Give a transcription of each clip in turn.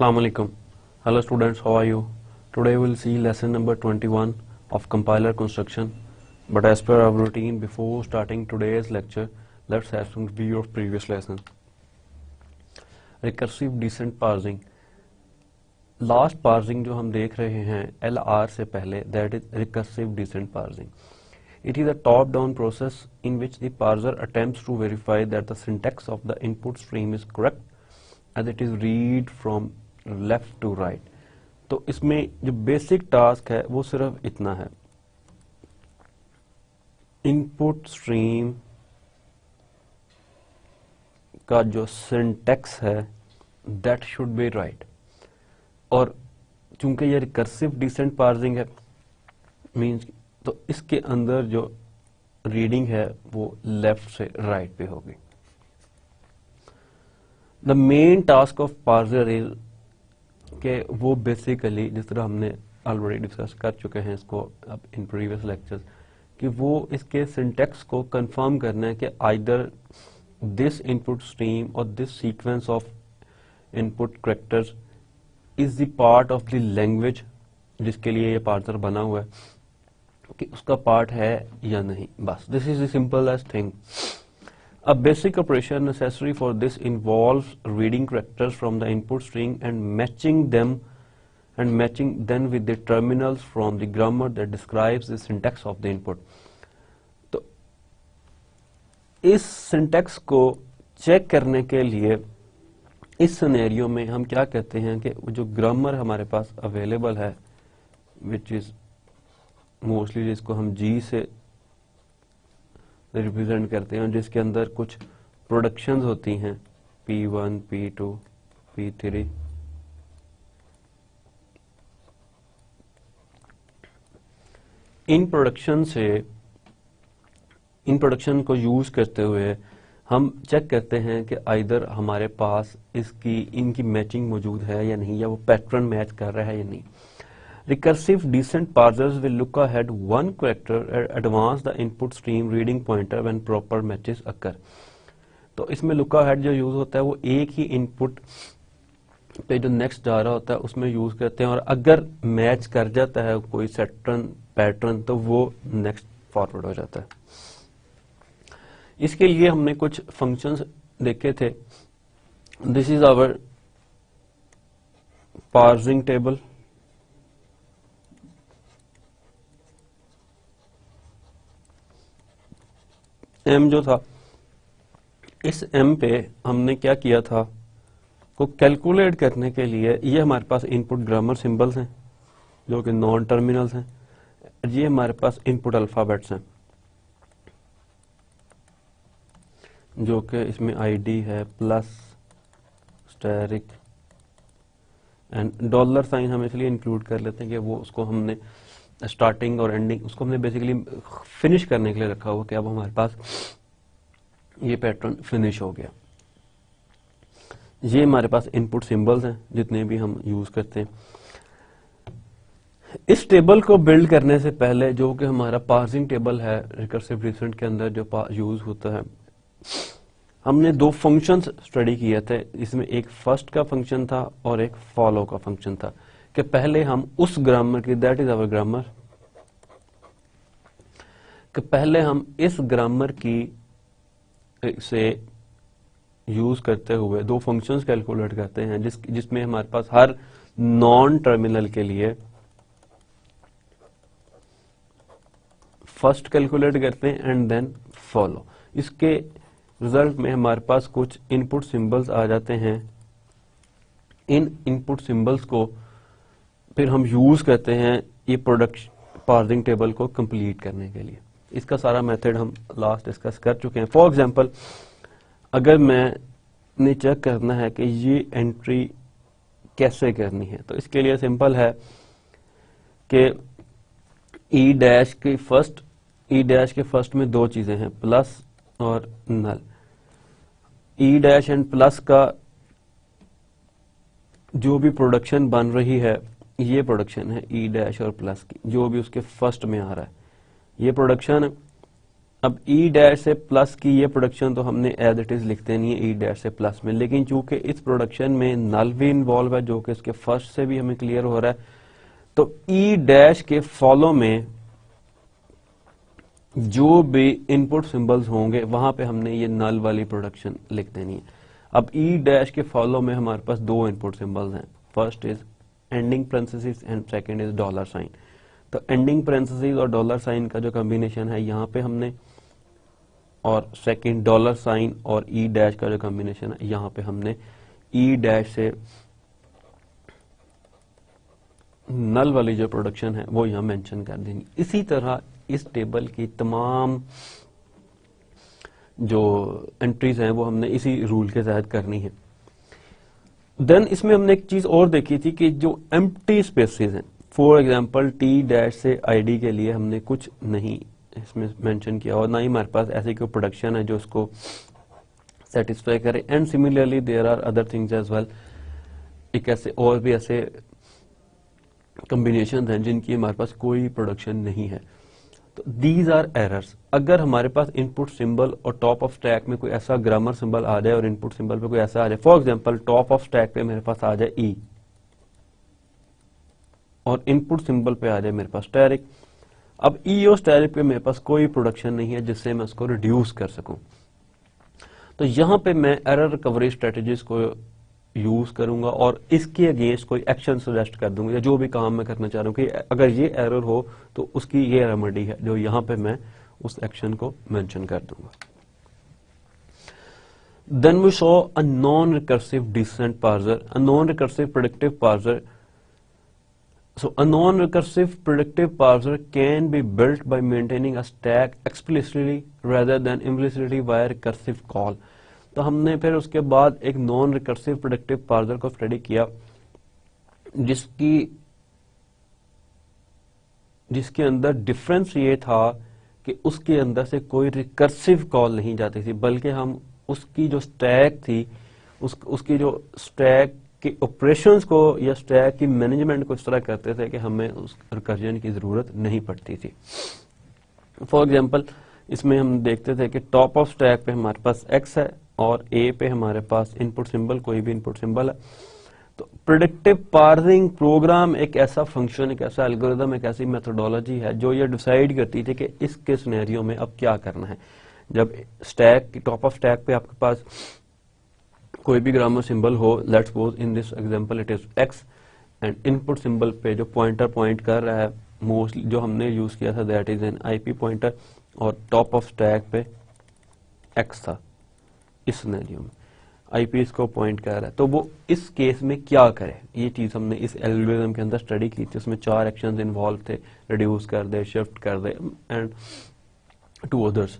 Assalamu alaikum. Hello students, how are you? Today we will see lesson number 21 of compiler construction. But as per our routine, before starting today's lecture, let's have some review of previous lesson. Recursive descent parsing. Last parsing जो हम देख रहे हैं LR से पहले, that is recursive descent parsing. It is a top-down process in which the parser attempts to verify that the syntax of the input stream is correct as it is read from left to right. तो इसमें जो basic task है वो सिर्फ इतना है, input stream का जो सिंटैक्स है दैट शुड बी राइट। और चूंकि ये रिकर्सिव डिसेंट पार्सिंग है मींस तो इसके अंदर जो रीडिंग है वो लेफ्ट से राइट पे होगी। The main task of parser is के वो बेसिकली जिस तरह हमने ऑलरेडी डिस्कस कर चुके हैं इसको अब इन प्रीवियस लेक्चर्स कि वो इसके सिंटैक्स को कंफर्म करना है कि आइदर दिस इनपुट स्ट्रीम और this sequence of input characters is the part of the language जिसके लिए ये पार्सर बना हुआ है कि उसका पार्ट है या नहीं। बस this is the simplest thing. A basic operation necessary for this involves reading characters from the input string and matching them with the terminals from the grammar that describes the syntax of the input. तो इस syntax को check करने के लिए इस scenario में हम क्या कहते हैं कि जो ग्रामर हमारे पास अवेलेबल है विच इज मोस्टली जिसको हम जी से रिप्रेजेंट करते हैं जिसके अंदर कुछ प्रोडक्शंस होती हैं P1, P2, P3। In production को यूज करते हुए हम चेक करते हैं कि आइदर हमारे पास इनकी मैचिंग मौजूद है या नहीं, या वो पैटर्न मैच कर रहा है या नहीं। Recursive descent parsers will look ahead one character and advance the input stream reading pointer when proper matches occur. तो इसमें look ahead जो यूज होता है वो एक ही इनपुट पे जो नेक्स्ट जा रहा होता है उसमें यूज करते हैं और अगर मैच कर जाता है कोई पैटर्न तो वो नेक्स्ट फॉरवर्ड हो जाता है। इसके लिए हमने कुछ फंक्शंस देखे थे। This is our parsing table. M जो था इस एम पे हमने क्या किया था को कैलकुलेट करने के लिए ये हमारे पास इनपुट ग्रामर सिंबल्स हैं जो कि नॉन टर्मिनल्स हैं, ये हमारे पास इनपुट अल्फाबेट्स हैं जो कि इसमें आईडी है plus asterisk and dollar sign हम इसलिए इंक्लूड कर लेते हैं कि वो उसको हमने स्टार्टिंग और एंडिंग उसको हमने बेसिकली फिनिश करने के लिए रखा हुआ कि अब हमारे पास ये पैटर्न फिनिश हो गया। ये हमारे पास इनपुट सिंबल्स हैं जितने भी हम यूज करते हैं। इस टेबल को बिल्ड करने से पहले जो कि हमारा पार्सिंग टेबल है रिकर्सिव डिसेंट के अंदर जो यूज होता है, हमने दो फंक्शंस स्टडी किए थे। इसमें एक फर्स्ट का फंक्शन था और एक फॉलो का फंक्शन था कि पहले हम उस ग्रामर की दैट इज आवर ग्रामर कि पहले हम इस ग्रामर की से यूज करते हुए दो फंक्शंस कैलकुलेट करते हैं जिसमें हमारे पास हर नॉन टर्मिनल के लिए फर्स्ट कैलकुलेट करते हैं एंड देन फॉलो। इसके रिजल्ट में हमारे पास कुछ इनपुट सिंबल्स आ जाते हैं। इन इनपुट सिंबल्स को फिर हम यूज करते हैं ये प्रोडक्ट पार्सिंग टेबल को कंप्लीट करने के लिए। इसका सारा मेथड हम लास्ट डिस्कस कर चुके हैं। फॉर एग्जांपल अगर मैंने चेक करना है कि ये एंट्री कैसे करनी है तो इसके लिए सिंपल है कि ई डैश के फर्स्ट में दो चीजें हैं प्लस और नल। ई डैश एंड प्लस का जो भी प्रोडक्शन बन रही है ये प्रोडक्शन है ई डैश और प्लस की जो भी उसके फर्स्ट में आ रहा है। ये प्रोडक्शन अब ई डैश से प्लस की ये प्रोडक्शन तो हमने एज इट इज लिखते नहीं है ई डैश से प्लस में, लेकिन चूंकि इस प्रोडक्शन में नल भी इन्वॉल्व है जो कि इसके फर्स्ट से भी हमें क्लियर हो रहा है, तो ई डैश के फॉलो में जो भी इनपुट सिंबल्स होंगे वहां पे हमने ये नल वाली प्रोडक्शन लिख देनी है। अब ई डैश के फॉलो में हमारे पास दो इनपुट सिंबल्स हैं, first is ending parenthesis and second is dollar sign. तो एंडिंग पैरेंथेसिस और डॉलर साइन का जो कॉम्बिनेशन है यहाँ पे हमने, और सेकंड डॉलर साइन और ई डैश का जो कॉम्बिनेशन है यहाँ पे हमने ई डैश से नल वाली जो प्रोडक्शन है वो यहाँ मेंशन कर देनी। इसी तरह इस टेबल की तमाम जो एंट्रीज हैं वो हमने इसी रूल के तहत करनी है। देन इसमें हमने एक चीज और देखी थी कि जो एम्प्टी स्पेसेस हैं, फॉर एग्जांपल टी डैश से आईडी के लिए हमने कुछ नहीं इसमें मेंशन किया और ना ही हमारे पास ऐसी कोई प्रोडक्शन है जो उसको सेटिस्फाई करे। And similarly there are other things as well, एक ऐसे और भी ऐसे कॉम्बिनेशन हैं जिनकी हमारे पास कोई प्रोडक्शन नहीं है। तो दीज आर एरर्स। अगर हमारे पास इनपुट सिंबल और टॉप ऑफ स्टैक में कोई ऐसा ग्रामर सिंबल आ जाए और इनपुट सिंबल पे कोई ऐसा आ जाए, for example top of stack पे मेरे पास आ जाए ई और इनपुट सिंबल पे आ जाए मेरे पास स्टैरिक। अब ई और स्टैरिक पे मेरे पास कोई प्रोडक्शन नहीं है जिससे मैं उसको रिड्यूस कर सकूं, तो यहां पे मैं एरर रिकवरी स्ट्रेटेजीज को यूज करूंगा और इसके अगेंस्ट कोई एक्शन सजेस्ट कर दूंगा, या जो भी काम मैं करना चाह रहा हूं कि अगर ये एरर हो तो उसकी ये रेमेडी है, जो यहां पे मैं उस एक्शन को मेंशन कर दूंगा। Then we saw a non recursive descent parser, a non recursive predictive parser. So a non-recursive predictive parser can be built by maintaining a stack explicitly rather than implicitly via recursive call। तो हमने फिर उसके बाद एक non recursive predictive parser को study किया जिसके अंदर डिफरेंस ये था कि उसके अंदर से कोई रिकर्सिव कॉल नहीं जाती थी, बल्कि हम उसकी जो स्टैक थी उसकी जो स्टैक कि ऑपरेशंस को या स्टैक की मैनेजमेंट को इस तरह करते थे कि हमें उस रिकर्जन की जरूरत नहीं पड़ती थी। फॉर एग्जांपल इसमें हम देखते थे कि टॉप ऑफ स्टैक पे हमारे पास एक्स है और ए पे हमारे पास इनपुट सिंबल, कोई भी इनपुट सिंबल है। तो प्रेडिक्टिव पार्सिंग प्रोग्राम एक ऐसा फंक्शन, एक ऐसा एल्गोरिथम, एक ऐसी मेथोडोलॉजी है जो ये डिसाइड करती थी कि इसके सिनेरियो में अब क्या करना है। जब स्टैक टॉप ऑफ स्टैक पे आपके पास कोई भी ग्रामर सिंबल हो, let's suppose in this example it is x, and input symbol पे जो पॉइंटर पॉइंट कर रहा है, मोस्टली जो हमने यूज किया था that is an IP pointer, और टॉप ऑफ स्टैक पे एक्स था। इस सिनेरियो में आईपी इसको पॉइंट कर रहा है, तो वो इस केस में क्या करे, ये चीज हमने इस एल्गोरिथम के अंदर स्टडी की थी। उसमें 4 एक्शंस इन्वॉल्व थे, रिड्यूस कर दे, शिफ्ट कर दे एंड 2 अदर्स।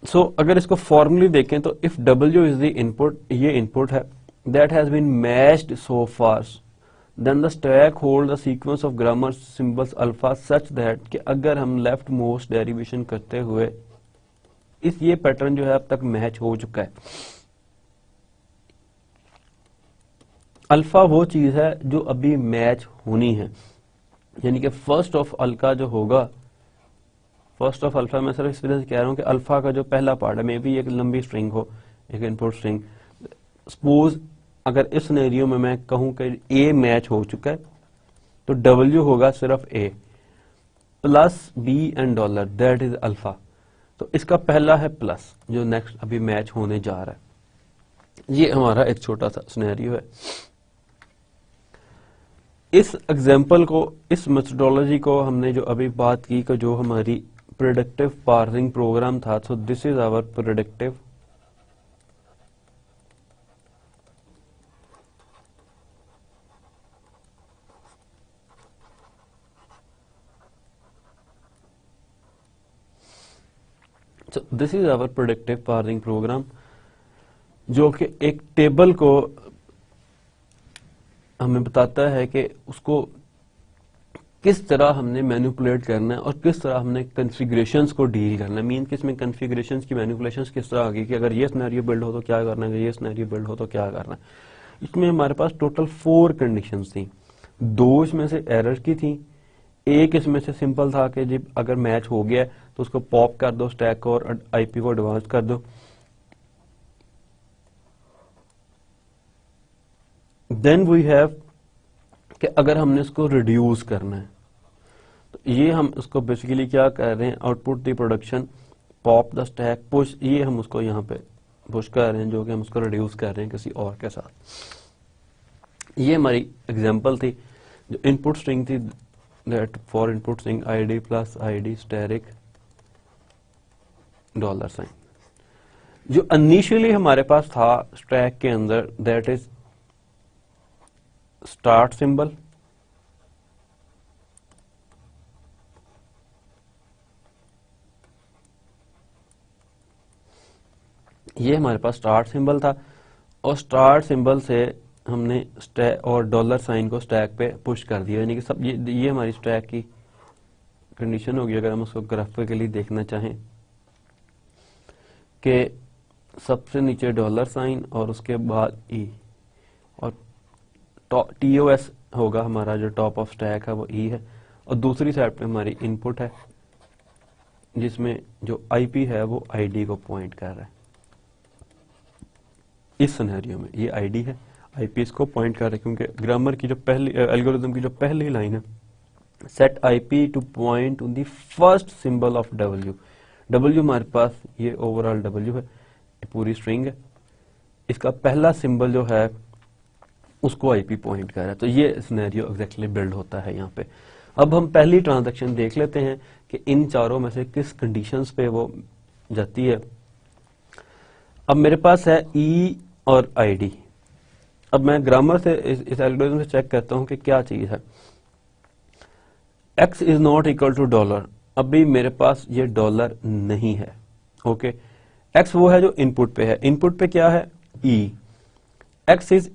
सो अगर इसको फॉर्मली देखें तो if W is the input, ये इनपुट है, that has been matched so far, then the stack hold the sequence of grammar symbols alpha such that कि अगर हम लेफ्ट मोस्ट डेरिवेशन करते हुए ये पैटर्न जो है अब तक मैच हो चुका है। अल्फा वो चीज है जो अभी मैच होनी है, यानी कि फर्स्ट ऑफ अल्फा जो होगा, फर्स्ट ऑफ अल्फा मैं सिर्फ इस वजह से कह रहा हूं कि अल्फा का जो पहला पार्ट है, मे बी एक लंबी स्ट्रिंग हो, एक इनपुट स्ट्रिंग। सपोज अगर इस सिनेरियो में मैं कहूं कि ए मैच हो चुका है, तो W होगा सिर्फ A plus B and dollar, that is alpha. तो इसका पहला है प्लस जो नेक्स्ट अभी मैच होने जा रहा है। ये हमारा एक छोटा सा सिनेरियो है। इस एग्जाम्पल को, इस मेथोडोलॉजी को हमने जो अभी बात की कि जो हमारी प्रेडिक्टिव पार्सिंग प्रोग्राम था, so this is our predictive this is our predictive parsing program, जो कि एक टेबल को हमें बताता है कि उसको किस तरह हमने मैनिपुलेट करना है और किस तरह हमने कॉन्फ़िगरेशंस को डील करना है। मीन कि इसमें कॉन्फ़िगरेशंस की मैनिपुलेशंस किस तरह होगी कि अगर ये सिनेरियो बिल्ड हो तो क्या करना है, अगर ये सिनेरियो बिल्ड हो तो क्या करना है। इसमें हमारे पास टोटल 4 कंडीशंस थी, 2 इसमें से एरर की थी, एक इसमें से सिंपल था कि जब अगर मैच हो गया तो उसको पॉप कर दो स्टैक को और आईपी को एडवांस कर दो। देन वी हैव कि अगर हमने इसको रिड्यूस करना है तो ये हम उसको बेसिकली क्या कर रहे हैं, output the production pop the stack push, ये हम उसको यहाँ पे पुश कर रहे हैं, जो कि हम उसको रिड्यूस कर रहे हैं किसी और के साथ। ये हमारी एग्जांपल थी। जो इनपुट स्ट्रिंग थी that for input string ID plus ID asterisk $। जो इनिशियली हमारे पास था स्टैक के अंदर दैट इज स्टार्ट सिंबल, ये हमारे पास स्टार्ट सिंबल था और स्टार्ट सिंबल से हमने स्टैक और $साइन को स्टैक पे पुश कर दिया, यानी कि सब ये हमारी स्टैक की कंडीशन होगी। अगर हम उसको ग्राफिकली देखना चाहें कि सबसे नीचे $साइन और उसके बाद ई और TOS होगा हमारा, जो टॉप ऑफ स्टैक है वो ई है, और दूसरी साइड पे हमारी इनपुट है जिसमें जो आईपी है वो आईडी को पॉइंट कर रहा है। इस सिनेरियो में ये आईडी है, आईपी इसको पॉइंट कर रहा है, क्योंकि ग्रामर की जो पहली एल्गोरिथम की जो पहली लाइन है set IP two point two the first symbol of W. W हमारे पास ये ओवरऑल डब्ल्यू है, ये पूरी स्ट्रिंग है, इसका पहला सिंबल जो है उसको आईपी पॉइंट कर रहा है। तो ये सिनेरियो एग्जैक्टली बिल्ड होता है यहाँ पे। अब हम पहली ट्रांजैक्शन देख लेते हैं कि इन चारों में से किस कंडीशंस पे वो जाती है। अब मेरे पास है ई और आईडी। अब मैं ग्रामर से इस एल्गोरिथम से चेक करता हूं कि क्या चीज है। x is not equal to $। अभी मेरे पास ये $, नहीं है। ओके, x वो है जो इनपुट पे है। इनपुट पे क्या है? e। x is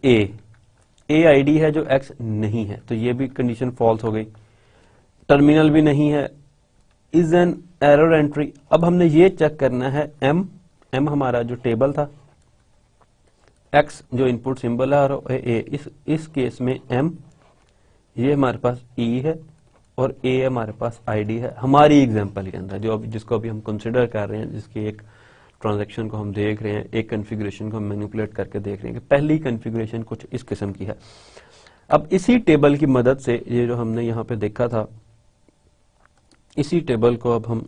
a ID है जो x नहीं है, तो ये भी कंडीशन फॉल्स हो गई। टर्मिनल भी नहीं है, इज एन एरर एंट्री। अब हमने ये चेक करना है m हमारा जो टेबल था, x जो इनपुट सिंबल है और a, इस केस में m ये हमारे पास e है और a हमारे पास id है हमारी एग्जांपल के अंदर, जो जिसको अभी हम कंसिडर कर रहे हैं, जिसकी एक ट्रांजैक्शन को हम देख रहे हैं, एक कॉन्फ़िगरेशन को हम मैनिपुलेट करके देख रहे हैं कि पहली कॉन्फ़िगरेशन कुछ इस किस्म की है। अब इसी टेबल की मदद से ये जो हमने यहाँ पे देखा था, इसी टेबल को अब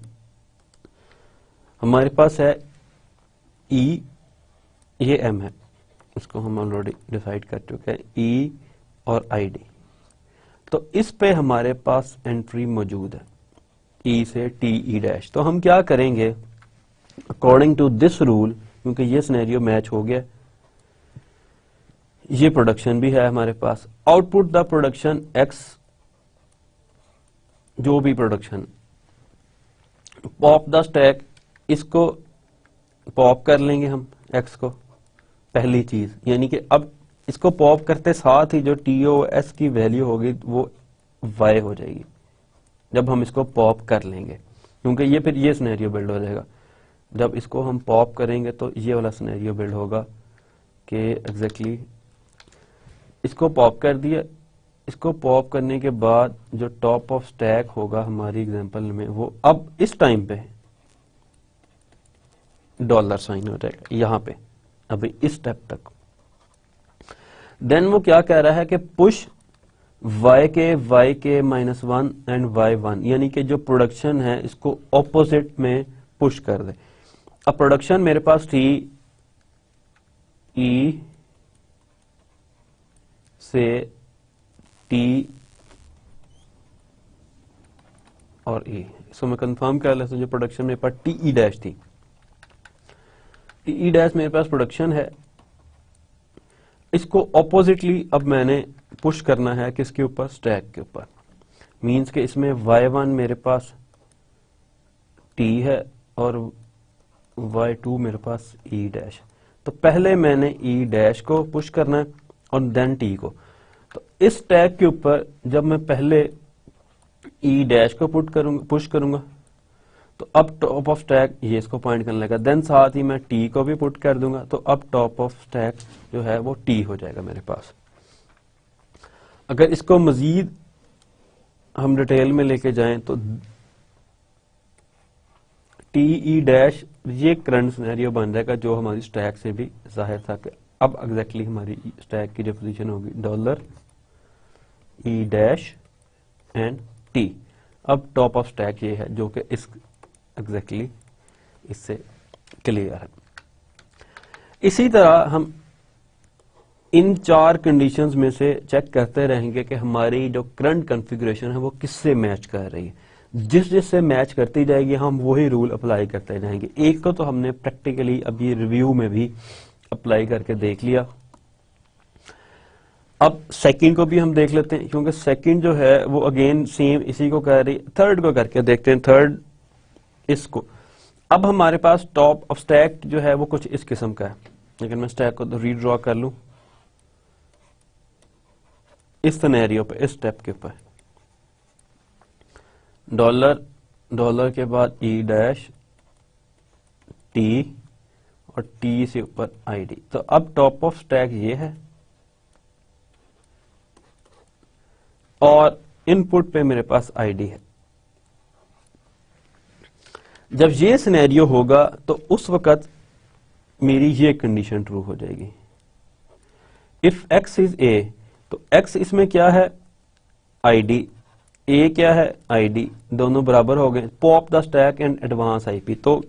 हमारे पास है e, ये m है, इसको हम ऑलरेडी डिसाइड कर चुके हैं, e और id। तो इस पे हमारे पास एंट्री मौजूद है e से te-। तो हम क्या करेंगे अकॉर्डिंग टू दिस रूल, क्योंकि ये सिनेरियो मैच हो गया, ये प्रोडक्शन भी है हमारे पास, आउटपुट द प्रोडक्शन x, जो भी प्रोडक्शन, पॉप द स्टैक, इसको पॉप कर लेंगे हम x को, पहली चीज, यानी कि अब इसको पॉप करते साथ ही जो TOS की वैल्यू होगी वो y हो जाएगी जब हम इसको पॉप कर लेंगे, क्योंकि ये फिर ये सिनेरियो बिल्ड हो जाएगा। जब इसको हम पॉप करेंगे तो ये वाला सिनेरियो बिल्ड होगा कि एग्जैक्टली इसको पॉप कर दिया। इसको पॉप करने के बाद जो टॉप ऑफ स्टैक होगा हमारी एग्जांपल में, वो अब इस टाइम पे $साइन हो जाएगा यहाँ पे, अभी इस स्टेप तक। देन वो क्या कह रहा है कि पुश y के -1 एंड y1, यानी कि जो प्रोडक्शन है इसको ऑपोजिट में पुश कर दे। अब प्रोडक्शन मेरे पास थी e से t और e, इसको मैं कंफर्म कर लेता हूं। जो प्रोडक्शन मेरे पास TE- थी, TE- मेरे पास प्रोडक्शन है, इसको ऑपोजिटली अब मैंने पुश करना है किसके ऊपर? स्टैक के ऊपर। मींस के इसमें y1 मेरे पास t है और y2 मेरे पास e-। तो पहले मैंने e- को पुश करना है और देन t को। तो इस स्टैक के ऊपर जब मैं पहले e- को पुश करूंगा तो अब टॉप ऑफ स्टैक ये इसको पॉइंट करने लगा, देन साथ ही मैं t को भी पुट कर दूंगा, तो अब टॉप ऑफ स्टैक जो है वो t हो जाएगा मेरे पास। अगर इसको मजीद हम डिटेल में लेके जाएं तो टी डैश ये करंट सिनेरियो बन जाएगा जो हमारी स्टैक से भी जाहिर था कि अब एग्जैक्टली हमारी स्टैक की जो पोजीशन होगी dollar E dash and T. अब टॉप ऑफ स्टैक ये है जो कि इस एग्जैक्टली इससे क्लियर है। इसी तरह हम इन चार कंडीशंस में से चेक करते रहेंगे कि हमारी जो करंट कॉन्फ़िगरेशन है वो किससे मैच कर रही है। जिससे मैच करती जाएगी हम वही रूल अप्लाई करते जाएंगे। एक को तो हमने प्रैक्टिकली अभी रिव्यू में भी अप्लाई करके देख लिया। अब सेकंड को भी हम देख लेते हैं क्योंकि सेकंड जो है वो अगेन सेम इसी को कर रही है। थर्ड को करके देखते हैं। थर्ड इसको, अब हमारे पास टॉप ऑफ स्टैक जो है वो कुछ इस किस्म का है, लेकिन मैं स्टैक को रीड्रॉ कर लूं इस सिनेरियो पे, इस स्टेप के ऊपर डॉलर के बाद ई डैश टी और टी से ऊपर आईडी। तो अब टॉप ऑफ स्टैक ये है और इनपुट पे मेरे पास आईडी है। जब ये सिनेरियो होगा तो उस वक्त मेरी ये कंडीशन ट्रू हो जाएगी। इफ एक्स इज ए, तो एक्स इसमें क्या है आईडी, ए क्या है आईडी, दोनों बराबर हो गए। Pop the stack and advance IP. तो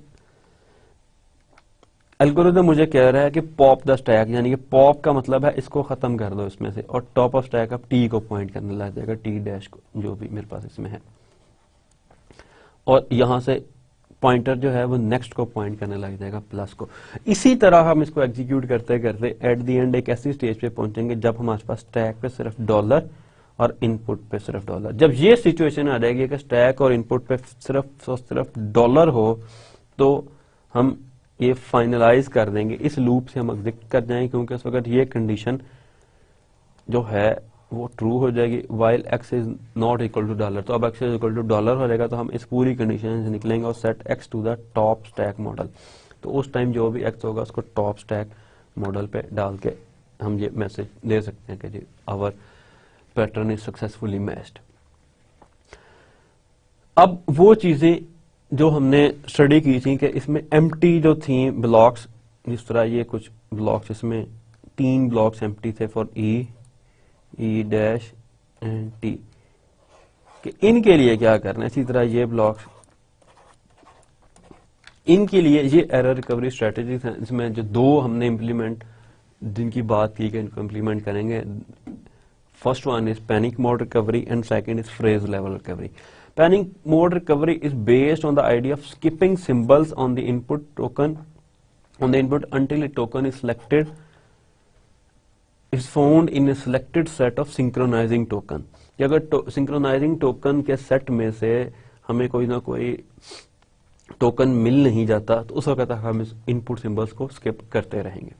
एल्गोरिथम मुझे कह रहा है कि पॉप द स्टैक, यानी कि पॉप का मतलब है इसको खत्म कर दो इसमें से, और टॉप ऑफ स्टैक अब टी को पॉइंट करने लग जाएगा, टी डैश को जो भी मेरे पास इसमें है, और यहां से पॉइंटर जो है वो नेक्स्ट को पॉइंट करने लग जाएगा प्लस को। इसी तरह हम इसको एग्जीक्यूट करते करते एट द एंड एक ऐसी स्टेज पे पहुंचेंगे जब हमारे पास स्टैक पे सिर्फ डॉलर और इनपुट पे सिर्फ डॉलर। जब ये सिचुएशन आ जाएगी कि स्टैक और इनपुट पे सिर्फ डॉलर हो तो हम ये फाइनलाइज कर देंगे, इस लूप से हम एग्जिट कर जाएंगे, क्योंकि उस वक्त ये कंडीशन जो है वो ट्रू हो जाएगी। While x is not equal to dollar, तो अब x is equal to dollar हो जाएगा, तो हम इस पूरी कंडीशन से निकलेंगे और set x to the top stack model. तो उस टाइम जो भी एक्स होगा उसको टॉप स्टैक मॉडल पे डाल के हम ये मैसेज दे सकते हैं कि जी our pattern is successfully matched. अब वो चीजें जो हमने स्टडी की थी कि इसमें एम्प्टी जो थी ब्लॉक्स, जिस तरह ये कुछ ब्लॉक्स, इसमें 3 ब्लॉक्स एम्प्टी थे for E dash and T, कि इनके लिए क्या करना है। इसी तरह ये ब्लॉक्स, इनके लिए ये एरर रिकवरी स्ट्रेटेजी हैं, इसमें जो 2 हमने इम्प्लीमेंट जिनकी बात की कि इनको इम्प्लीमेंट करेंगे। First one is panic mode recovery and second is phrase level recovery. Panic mode recovery is based on the idea of skipping symbols on the input until a token is selected, is found in a selected set of synchronizing token। कि अगर synchronising token के set में से हमें कोई ना कोई token मिल नहीं जाता तो उस वक्त हम इस इनपुट सिंबल्स को स्किप करते रहेंगे।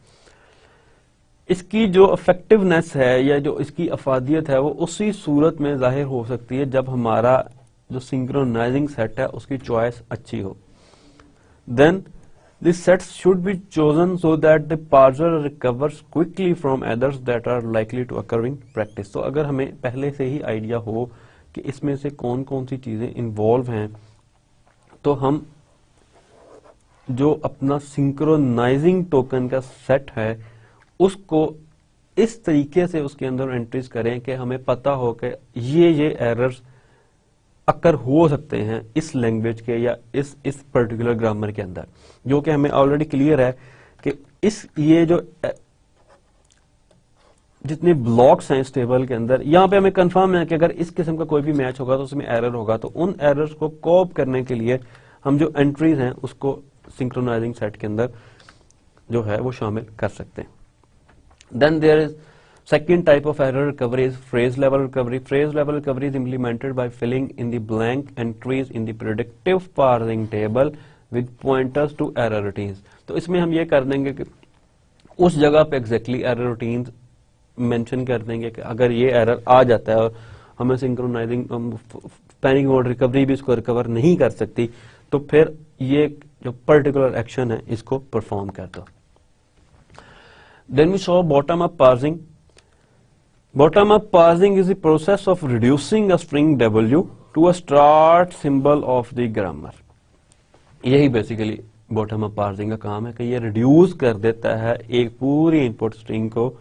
इसकी जो इफेक्टिवनेस है या जो इसकी अफादियत है वो उसी सूरत में जाहिर हो सकती है जब हमारा जो सिंक्रोनाइजिंग सेट है उसकी चॉइस अच्छी हो। Then this sets should be chosen so that the parser recovers quickly from others that are likely to occur in practice. तो अगर हमें पहले से ही आइडिया हो कि इसमें से कौन कौन सी चीजें इन्वॉल्व हैं, तो हम जो अपना सिंक्रोनाइजिंग टोकन का सेट है उसको इस तरीके से उसके अंदर एंट्रीज करें कि हमें पता हो कि ये एरर्स अक्कर हो सकते हैं इस लैंग्वेज के या इस पर्टिकुलर ग्रामर के अंदर, जो कि हमें ऑलरेडी क्लियर है कि ये जो जितने ब्लॉक्स हैं इस टेबल के अंदर, यहां पे हमें कंफर्म है कि अगर इस किस्म का कोई भी मैच होगा तो उसमें एरर होगा। तो उन एरर्स को कोप करने के लिए हम जो एंट्रीज हैं उसको सिंक्रोनाइजिंग सेट के अंदर जो है वो शामिल कर सकते हैं। Then there is second type of error recovery is phrase level recovery. Phrase level recovery is implemented by filling in the blank entries in the predictive parsing table with pointers to error routines. तो इसमें हम ये कर देंगे कि उस जगह पे exactly error routines मेंशन कर देंगे कि अगर ये एरर आ जाता है और हमें सिंक्रोनाइजिंग पैनिक मोड रिकवरी भी इसको रिकवर नहीं कर सकती, तो फिर ये जो पर्टिकुलर एक्शन है इसको परफॉर्म कर दो। Then we saw bottom up parsing. Bottom up parsing is the process of reducing a string W to a start symbol of the grammar. यही बेसिकली बॉटम अप पार्सिंग का काम है कि ये रिड्यूस कर देता है एक पूरी इनपुट स्ट्रिंग को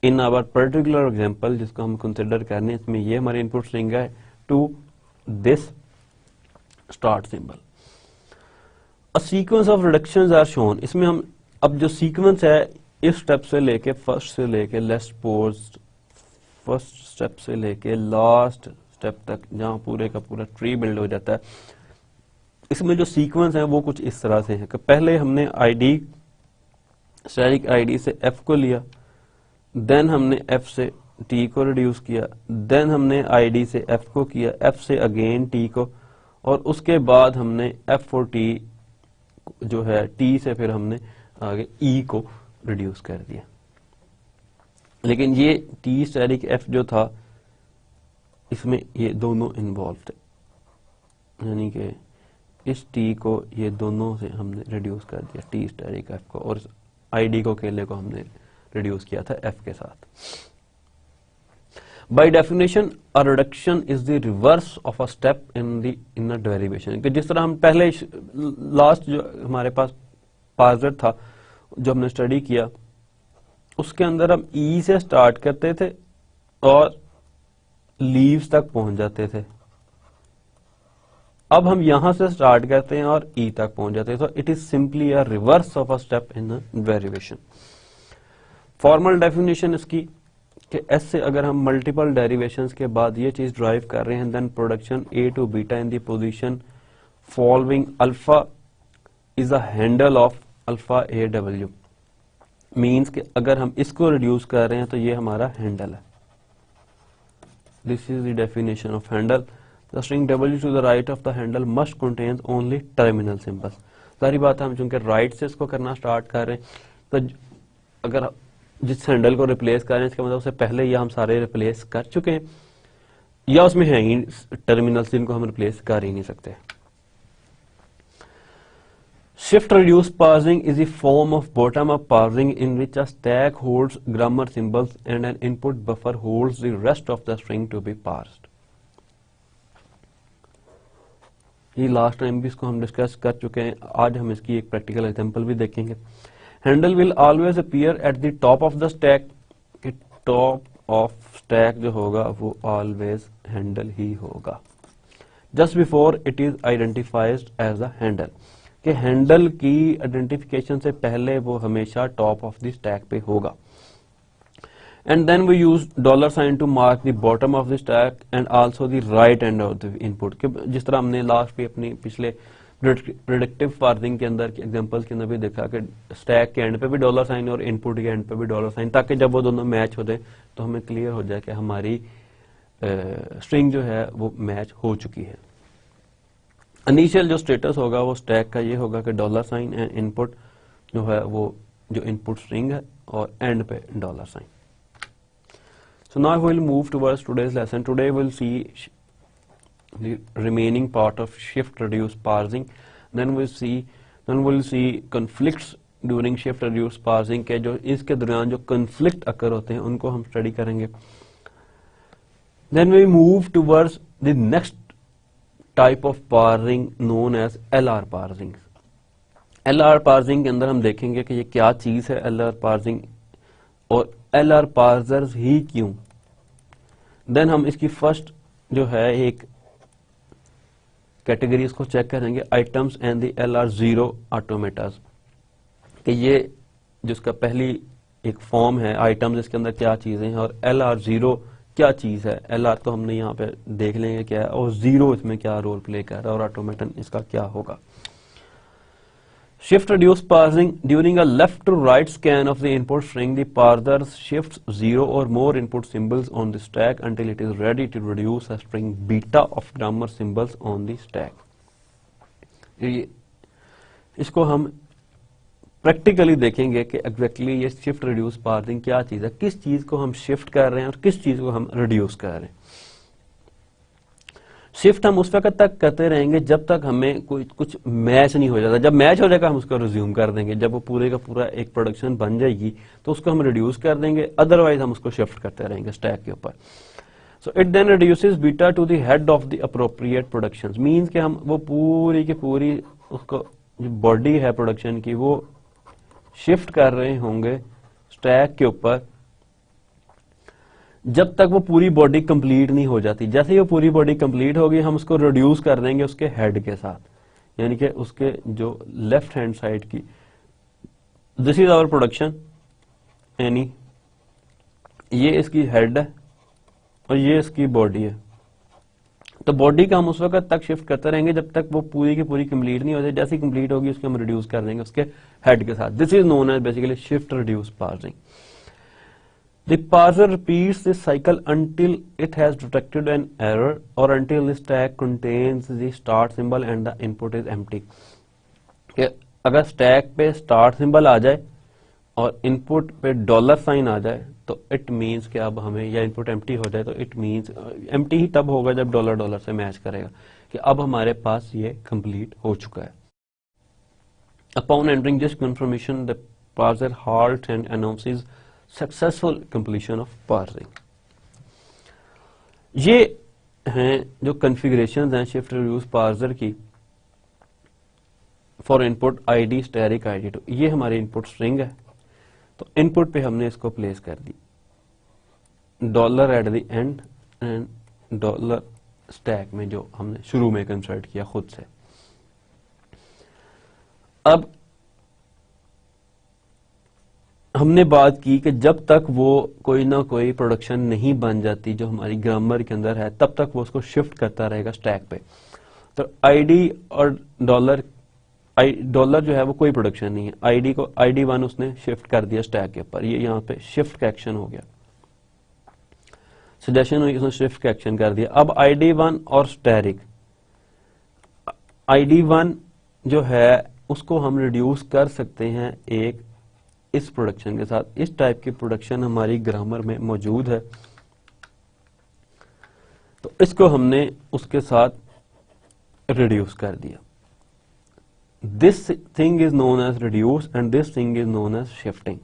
इन आवर पर्टिकुलर एग्जांपल जिसको हम कंसिडर करने, इसमें ये हमारी इनपुट स्ट्रिंग है, to this start symbol. A sequence of reductions are shown. इसमें हम अब जो सीक्वेंस है इस स्टेप से लेके फर्स्ट से लेके लेट्स सपोज फर्स्ट स्टेप से लेके लास्ट स्टेप तक जहां पूरे का पूरा ट्री बिल्ड हो जाता है, इसमें जो सीक्वेंस है वो कुछ इस तरह से है कि पहले हमने आईडी स्टैटिक आईडी से एफ को लिया, देन हमने एफ से टी को रिड्यूस किया, देन हमने आईडी से एफ को किया, एफ से अगेन टी को, और उसके बाद हमने एफ और टी जो है टी से फिर हमने आगे ई को रिड्यूस कर दिया। लेकिन ये टी स्टैटिक एफ जो था इसमें ये दोनों इन्वॉल्व थे, यानी कि इस टी को ये दोनों से हमने रिड्यूस कर दिया, टी स्टैटिक एफ को, और आईडी को अकेले को हमने रिड्यूस किया था एफ के साथ। By definition a reduction is the reverse of a step in a derivation. कि जिस तरह हम पहले लास्ट जो हमारे पास पार्सर था जो हमने स्टडी किया उसके अंदर हम ई से स्टार्ट करते थे और लीव्स तक पहुंच जाते थे। अब हम यहां से स्टार्ट करते हैं और ई तक पहुंच जाते हैं, तो it is simply a reverse of a step in a derivation. Formal definition इसकी कि एस से अगर हम मल्टीपल डेरिवेशंस के बाद ये चीज ड्राइव कर रहे हैं, then production A to beta in the position following alpha is a handle of alpha A W. Means कि अगर हम इसको रिड्यूस कर रहे हैं तो ये हमारा हैंडल है। This is the definition of handle. The string W to the right of the handle must contains only terminal symbols. सारी बात हम चूंकि राइट से इसको करना स्टार्ट कर रहे हैं, तो अगर जिस हैंडल को रिप्लेस कर रहे हैं इसका मतलब उससे पहले या हम सारे रिप्लेस कर चुके हैं या उसमें है ही टर्मिनल्स जिनको हम रिप्लेस कर ही नहीं सकते। Shift reduce parsing is a form of bottom-up parsing in which a stack holds grammar symbols and an input buffer holds the rest of the string to be parsed. ये last time भी इसको हम discuss कर चुके हैं, आज हम इसकी एक प्रैक्टिकल एग्जांपल भी देखेंगे। Handle will always appear at the top of the stack. Top of stack जो होगा वो ऑलवेज हैंडल ही होगा, just before it is identified as a handle. कि हैंडल की आइडेंटिफिकेशन से पहले वो हमेशा टॉप ऑफ द स्टैक पे होगा। एंड देन वी यूज $साइन to mark the bottom of the stack and also the right end of the input. जिस तरह हमने लास्ट पे अपनी पिछले प्रेडिक्टिव पार्सिंग के अंदर के एग्जांपल्स के अंदर भी देखा कि स्टैक के एंड पे भी $साइन और इनपुट के एंड पे भी $साइन, ताकि जब वो दोनों मैच हो जाए तो हमें क्लियर हो जाए कि हमारी स्ट्रिंग जो है वो मैच हो चुकी है। इनिशियल जो स्टेटस होगा वो स्टैक का ये होगा कि $साइन एंड इनपुट जो है वो जो इनपुट स्ट्रिंग है और एंड पे $sign. So now we will move towards today's lesson. Today we will see the remaining part of shift reduce parsing. Then we'll see conflicts during shift reduce parsing के जो इसके दरमियान जो conflict occur होते हैं उनको हम स्टडी करेंगे। Then we move towards the next type of parsing known as LR parsing. LR parsing के अंदर हम देखेंगे कि ये क्या चीज है LR parsing और LR parsers ही क्यों। देन हम इसकी फर्स्ट जो है एक कैटेगरी इसको चेक करेंगे, आइटम्स एंड द LR0 ऑटोमेटास। कि ये जिसका पहली एक फॉर्म है आइटम्स, इसके अंदर क्या चीजें हैं और LR0 क्या चीज है। LR तो हमने यहाँ पे देख लेंगे क्या है और 0 इसमें क्या रोल प्ले कर रहा है और ऑटोमेटन इसका क्या होगा। Shift reduce parsing. During a left to right scan of the input string, the parser shifts 0 or more input symbols on the stack until it is ready to reduce a string beta of grammar symbols on the stack. इसको हम practically देखेंगे कि exactly ये shift reduce parsing क्या चीज है, किस चीज को हम शिफ्ट कर रहे हैं और किस चीज को हम रिड्यूस कर रहे हैं। शिफ्ट हम उस वक्त तक करते रहेंगे जब तक हमें कोई कुछ मैच नहीं हो जाता। जब मैच हो जाएगा हम उसको रिज्यूम कर देंगे। जब वो पूरे का पूरा एक प्रोडक्शन बन जाएगी तो उसको हम रिड्यूस कर देंगे, अदरवाइज हम उसको शिफ्ट करते रहेंगे स्टैक के ऊपर। So it then reduces beta to the head of the appropriate production, means कि हम वो पूरी की पूरी उसको जो बॉडी है प्रोडक्शन की वो शिफ्ट कर रहे होंगे स्टैक के ऊपर जब तक वो पूरी बॉडी कंप्लीट नहीं हो जाती। जैसे ही वो पूरी बॉडी कंप्लीट होगी हम उसको रिड्यूस कर देंगे उसके हेड के साथ, यानी कि उसके जो लेफ्ट हैंड साइड की, दिस इज आवर प्रोडक्शन, यानी ये इसकी हेड है और ये इसकी बॉडी है। तो बॉडी का हम उस वक्त तक शिफ्ट करते रहेंगे जब तक वो पूरी की पूरी कंप्लीट नहीं हो जाती। जैसे ही कंप्लीट होगी उसको हम रिड्यूस कर देंगे उसके हेड के साथ। This is known as basically shift reduce parsing. The parser repeats this cycle until it has detected an error or until the stack contains the start symbol and the input is empty. कि अगर stack पे start symbol आ जाए और input पे dollar sign आ जाए तो it means कि अब हमें, या इनपुट एम्प्टी हो जाए तो इट मीन्स, एम्प्टी ही तब होगा जब डॉलर डॉलर से मैच करेगा कि अब हमारे पास ये कंप्लीट हो चुका है। Upon entering this confirmation, the parser halts and announces successful completion of parsing. ये हैं जो कॉन्फ़िगरेशंस हैं शिफ्ट रिड्यूस पार्सर की for input ID static ID2। ये हमारी इनपुट स्ट्रिंग है, तो इनपुट पे हमने इसको प्लेस कर दी dollar at the end and dollar stack में जो हमने शुरू में कंसर्ट किया खुद से। अब हमने बात की कि जब तक वो कोई ना कोई प्रोडक्शन नहीं बन जाती जो हमारी ग्रामर के अंदर है तब तक वो उसको शिफ्ट करता रहेगा स्टैक पे। तो आईडी और डॉलर जो है वो कोई प्रोडक्शन नहीं है, आईडी को ID1 उसने शिफ्ट कर दिया स्टैक के ऊपर, ये यहाँ पे शिफ्ट का एक्शन हो गया, सजेशन हुई उसने शिफ्ट का एक्शन कर दिया। अब ID1 और स्टैटिक ID1 जो है उसको हम रिड्यूस कर सकते हैं एक इस प्रोडक्शन के साथ। इस टाइप की प्रोडक्शन हमारी ग्रामर में मौजूद है, तो इसको हमने उसके साथ रिड्यूस कर दिया। This thing is known as reduce and this thing is known as shifting.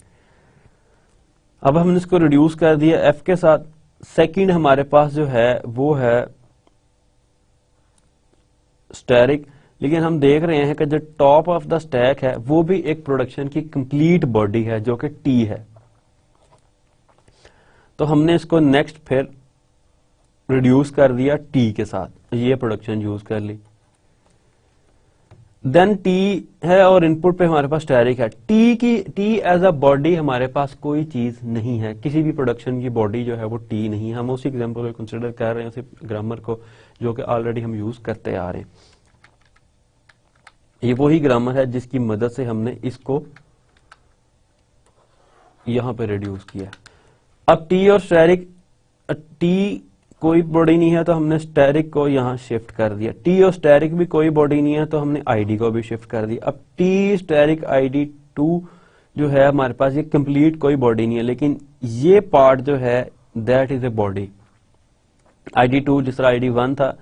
अब हमने इसको रिड्यूस कर दिया एफ के साथ। सेकंड हमारे पास जो है वो है स्टैटिक, लेकिन हम देख रहे हैं कि जो टॉप ऑफ द स्टैक है वो भी एक प्रोडक्शन की कंप्लीट बॉडी है जो कि टी है। तो हमने इसको नेक्स्ट फिर रिड्यूस कर दिया टी के साथ, ये प्रोडक्शन यूज कर ली। देन टी है और इनपुट पे हमारे पास स्टैटिक है। टी एज अ बॉडी हमारे पास कोई चीज नहीं है, किसी भी प्रोडक्शन की बॉडी जो है वो टी नहीं है। हम उसी एग्जांपल को कंसिडर कर रहे हैं, उसी ग्रामर को जो कि ऑलरेडी हम यूज करते आ रहे हैं। ये वही ग्रामर है जिसकी मदद से हमने इसको यहां पे रिड्यूस किया। अब टी और स्टैटिक, टी कोई बॉडी नहीं है तो हमने स्टैटिक को यहां शिफ्ट कर दिया। टी और स्टैटिक भी कोई बॉडी नहीं है तो हमने आईडी को भी शिफ्ट कर दिया। अब टी स्टैटिक ID2 जो है हमारे पास ये कंप्लीट कोई बॉडी नहीं है, लेकिन ये पार्ट जो है that is a body. ID2 जिस तरह ID1 था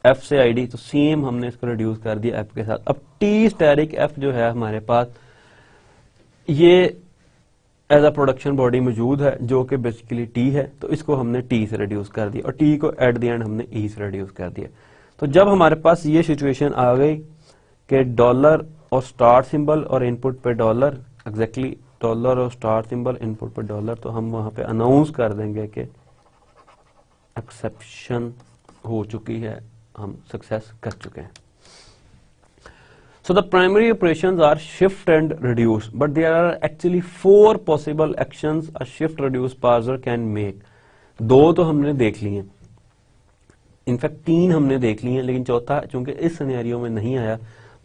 एफ से आईडी, तो सेम हमने इसको रिड्यूस कर दिया एफ के साथ। अब टी स्टैटिक एफ जो है हमारे पास ये एज अ प्रोडक्शन बॉडी मौजूद है जो कि बेसिकली टी है, तो इसको हमने टी से रिड्यूस कर दिया और टी को एट द एंड हमने ई से रिड्यूस कर दिया। तो जब हमारे पास ये सिचुएशन आ गई कि डॉलर और स्टार सिंबल और इनपुट पे डॉलर, एग्जैक्टली डॉलर और स्टार सिंबल इनपुट पे डॉलर, तो हम वहां पे अनाउंस कर देंगे कि एक्सेप्शन हो चुकी है, हम सक्सेस कर चुके हैं। So the primary operations are shift and reduce, but there are actually 4 possible actions a shift reduce parser can make. 2 तो हमने देख लिए, इनफैक्ट 3 हमने देख लिए, लेकिन चौथा चूंकि इस सिनेरियो में नहीं आया,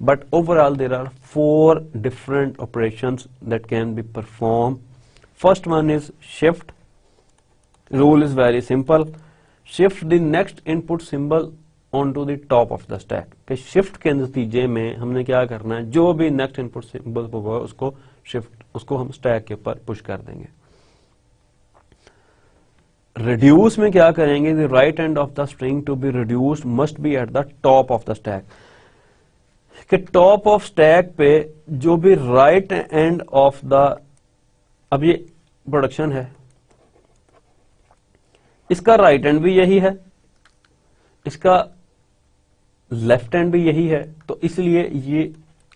but overall there are 4 different operations that can be performed. First one is shift. Rule is very simple. Shift the next input symbol onto the top of the stack. कि शिफ्ट के नतीजे में हमने क्या करना है, जो भी नेक्स्ट इनपुट सिंबल होगा उसको शिफ्ट, उसको हम स्टैक के ऊपर पुश कर देंगे। रिड्यूस में क्या करेंगे, the right end of the string to be reduced must be at the top of the stack, कि टॉप ऑफ स्टैक पे जो भी राइट एंड ऑफ द, अब ये प्रोडक्शन है, इसका राइट एंड भी यही है, इसका लेफ्ट हैंड भी यही है, तो इसलिए ये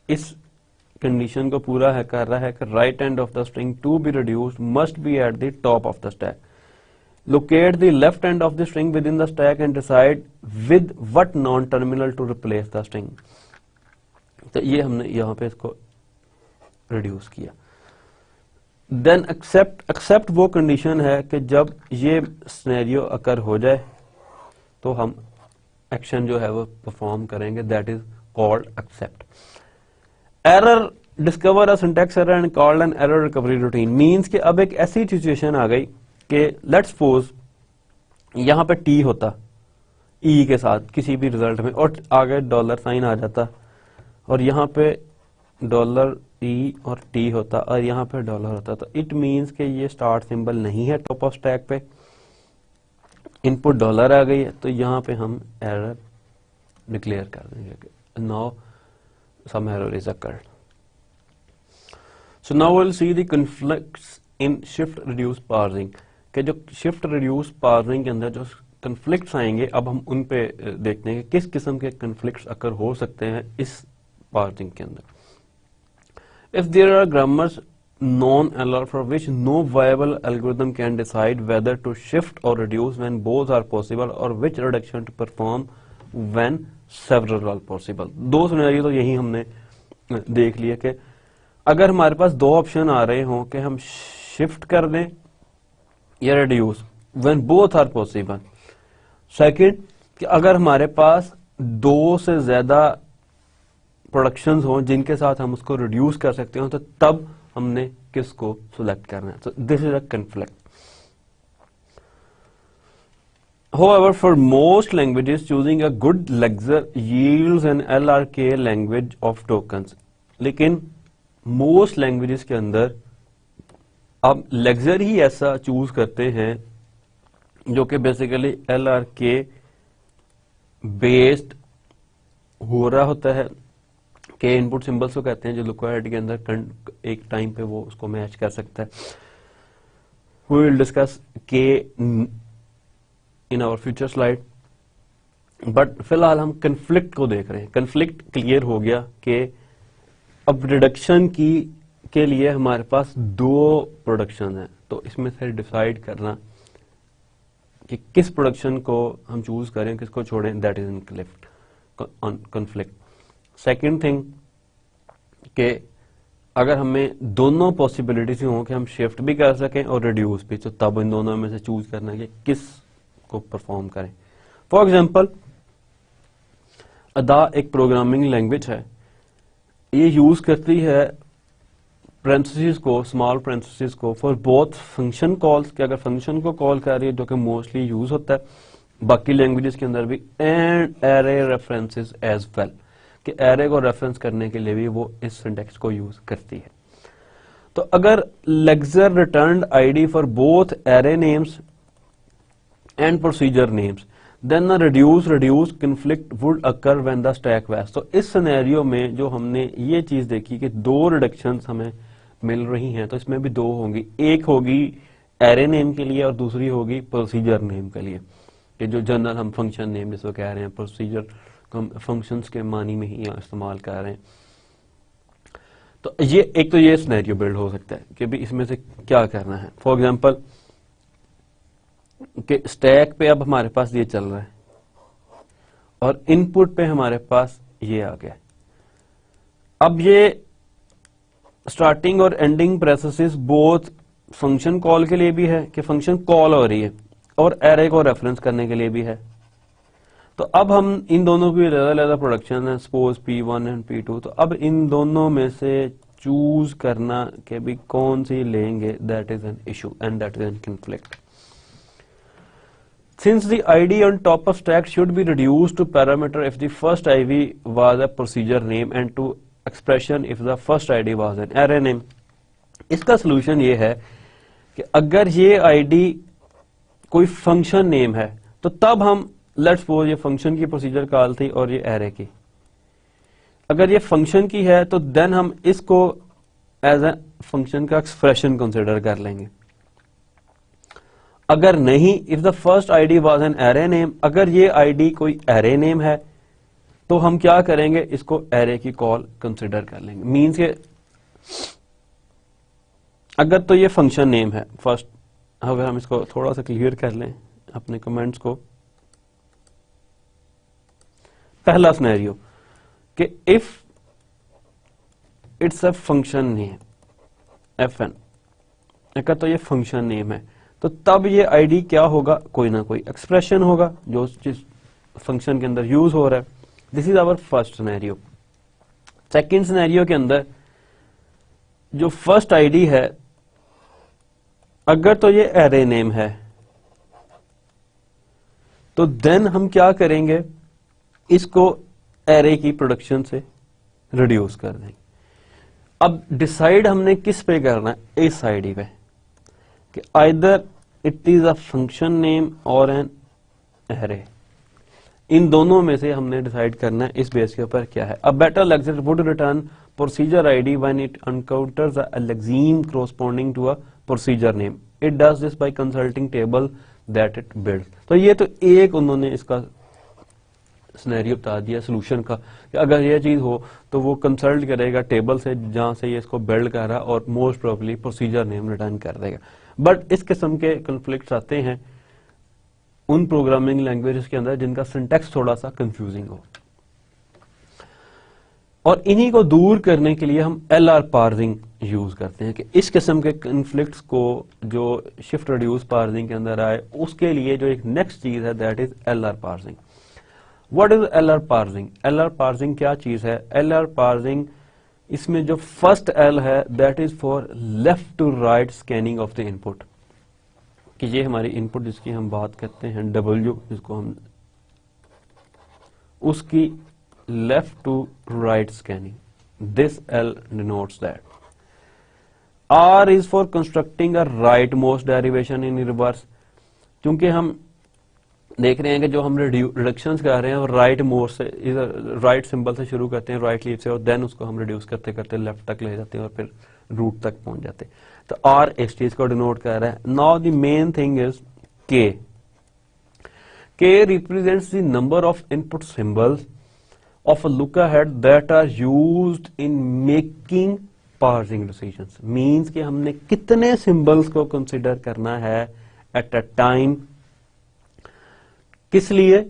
इस कंडीशन को पूरा है कर रहा है कि right hand of the string to be reduced must be at the top of the stack, locate the left hand of the string within the stack and decide with what non terminal to replace the string. तो ये हमने यहां पे इसको reduce किया। Then accept वो condition है कि जब ये सिनेरियो अकर हो जाए तो हम एक्शन जो है वो परफॉर्म करेंगे, that is called accept. Error discover a syntax error and called an error recovery routine, means कि अब एक ऐसी सिचुएशन आ गई कि लेट्स सपोज यहां पे टी होता ई के साथ किसी भी रिजल्ट में और आगे डॉलर साइन आ जाता और यहां पे डॉलर ई और टी होता और यहां पे डॉलर होता, तो इट मींस कि ये स्टार्ट सिंबल नहीं है टॉप ऑफ स्टैक पे, इनपुट डॉलर आ गई है, तो यहां पे हम एरर डिक्लेयर कर देंगे कि now some error is occurred. So now will see the conflicts in shift reduce parsing, कि जो शिफ्ट रिड्यूस पार्सिंग के अंदर जो कॉन्फ्लिक्ट्स आएंगे अब हम उन पे देखते हैं कि किस किस्म के कॉन्फ्लिक्ट्स अकर हो सकते हैं इस पार्सिंग के अंदर। If there are grammars non-LR for which no viable algorithm can decide whether to shift or reduce when both are possible or which reduction to perform when several are possible, दो scenario तो यही हमने देख लिया कि अगर हमारे पास दो ऑप्शन आ रहे हों कि हम शिफ्ट कर दें या reduce when both are possible। Second कि अगर हमारे पास दो से ज्यादा प्रोडक्शंस हो जिनके साथ हम उसको रिड्यूस कर सकते हो, तो तब हमने किसको सिलेक्ट करना है। This is a conflict. However, for most languages, choosing a good lexer yields an LRK language of tokens। लेकिन most languages के अंदर अब lexer ही ऐसा चूज करते हैं जो कि बेसिकली LRK बेस्ड हो रहा होता है, के इनपुट सिंबल्स को कहते हैं जो लिक्विड के अंदर एक टाइम पे वो उसको मैच कर सकता है। वी विल डिस्कस के in our future slide, but फिलहाल हम कन्फ्लिक्ट को देख रहे हैं। कन्फ्लिक्ट क्लियर हो गया कि अब रिडक्शन की के लिए हमारे पास दो प्रोडक्शन है, तो इसमें से डिसाइड करना कि किस प्रोडक्शन को हम चूज करें किसको छोड़ें, that is conflict. Second thing कि अगर हमें दोनों पॉसिबिलिटीज हो कि हम शिफ्ट भी कर सकें और रिड्यूस भी, तो तब इन दोनों में से चूज करना कि किस को परफॉर्म करें। फॉर एग्जांपल अदा एक प्रोग्रामिंग लैंग्वेज है, ये यूज करती है पेरेंथेसिस को, स्मॉल पेरेंथेसिस को फॉर बोथ फंक्शन कॉल्स, कि अगर फंक्शन को कॉल कर रही है जो कि मोस्टली यूज होता है बाकी लैंग्वेजेस के अंदर भी, and array references as well, कि एरे को रेफरेंस करने के लिए भी वो इस सिंटैक्स को यूज करती है। तो अगर lexer returned ID for both array names and procedure names, then the reduce conflict would occur when the stack was. तो इस सिनेरियो में जो हमने ये चीज देखी कि दो रिडक्शंस हमें मिल रही हैं, तो इसमें भी दो होंगी, एक होगी एरे नेम के लिए और दूसरी होगी प्रोसीजर नेम के लिए, कि जो जनरल हम फंक्शन नेम जिसको कह रहे हैं, प्रोसीजर हम फंक्शंस के मानी में ही इस्तेमाल कर रहे हैं। तो ये एक तो ये सिनेरियो बिल्ड हो सकता है कि भी इसमें से क्या करना है। फॉर एग्जांपल कि स्टैक पे अब हमारे पास ये चल रहा है और इनपुट पे हमारे पास ये आ गया। अब ये स्टार्टिंग और ending processes both function call के लिए भी है कि फंक्शन कॉल हो रही है और एरे को रेफरेंस करने के लिए भी है। तो अब हम इन दोनों की अलग-अलग प्रोडक्शन है, सपोज P1 एंड P2, तो अब इन दोनों में से चूज करना कि भी कौन सी लेंगे, that is an issue and that is an conflict. Since the ID on top of stack should be reduced to parameter if the first ID was a procedure name and to expression if the first ID was an array name। इसका solution ये है कि अगर ये ID कोई function name है तो तब हम लेट्स सपोज ये फंक्शन की प्रोसीजर कॉल थी और ये एरे की, अगर ये फंक्शन की है तो देन हम इसको एज ए फंक्शन का एक्सप्रेशन कंसिडर कर लेंगे। अगर नहीं, if the first ID was an array name, अगर ये आईडी कोई एरे नेम है तो हम क्या करेंगे, इसको एरे की कॉल कंसिडर कर लेंगे। मींस के अगर तो ये फंक्शन नेम है फर्स्ट, अगर हम इसको थोड़ा सा क्लियर कर लें अपने कमेंट्स को, पहला सिनेरियो कि if it's a function name fn, अगर तो ये फंक्शन नेम है तो तब ये आईडी क्या होगा, कोई ना कोई एक्सप्रेशन होगा जो जिस फंक्शन के अंदर यूज हो रहा है। This is our first scenario. Second scenario के अंदर जो फर्स्ट आईडी है, अगर तो ये एरे नेम है तो देन हम क्या करेंगे, इसको एरे की प्रोडक्शन से रिड्यूस कर देंगे। अब डिसाइड हमने किस पे करना है, इस आईडी पे, कि either it is a function name और एन एरे, इन दोनों में से हमने डिसाइड करना है इस बेस के ऊपर क्या है। A better lecture would return procedure ID when it encounters a lexeme corresponding to a procedure name. It does this by consulting table that it builds. तो ये तो एक उन्होंने इसका सिनेरियो बता दिया सोल्यूशन का, कि अगर ये चीज हो तो वो कंसल्ट करेगा टेबल से जहां से ये इसको बिल्ड कर रहा है और most probably procedure name return कर देगा। बट इस किस्म के कॉन्फ्लिक्ट्स आते हैं उन प्रोग्रामिंग लैंग्वेजेस के अंदर जिनका सिंटैक्स थोड़ा सा कंफ्यूजिंग हो, और इन्हीं को दूर करने के लिए हम LR पार्सिंग यूज करते हैं कि इस किस्म के कॉन्फ्लिक्ट्स को जो शिफ्ट रिड्यूस पार्सिंग के अंदर आए, उसके लिए जो एक नेक्स्ट चीज है that is LR parsing. What is LR parsing? LR parsing क्या चीज है? LR पार्सिंग, इसमें जो फर्स्ट L है that is for left to right scanning of the input, कि ये हमारी इनपुट जिसकी हम बात करते हैं W, जिसको हम उसकी left to right scanning, this L denotes that. R is for constructing a rightmost derivation in reverse, क्योंकि हम देख रहे हैं कि जो हम रिडक्शंस कर रहे हैं और राइट मोस्ट से, राइट सिंबल से शुरू करते हैं, राइट लीव से, और देन उसको हम रिड्यूस करते करते लेफ्ट तक ले जाते हैं और फिर रूट तक पहुंच जाते हैं। तो R इस चीज को डिनोट कर रहा है। Now the main thing is K. K represents the number of input symbols of a lookahead that are used in making parsing decisions. Means कि हमने कितने symbols को consider करना है at a time, किस लिए,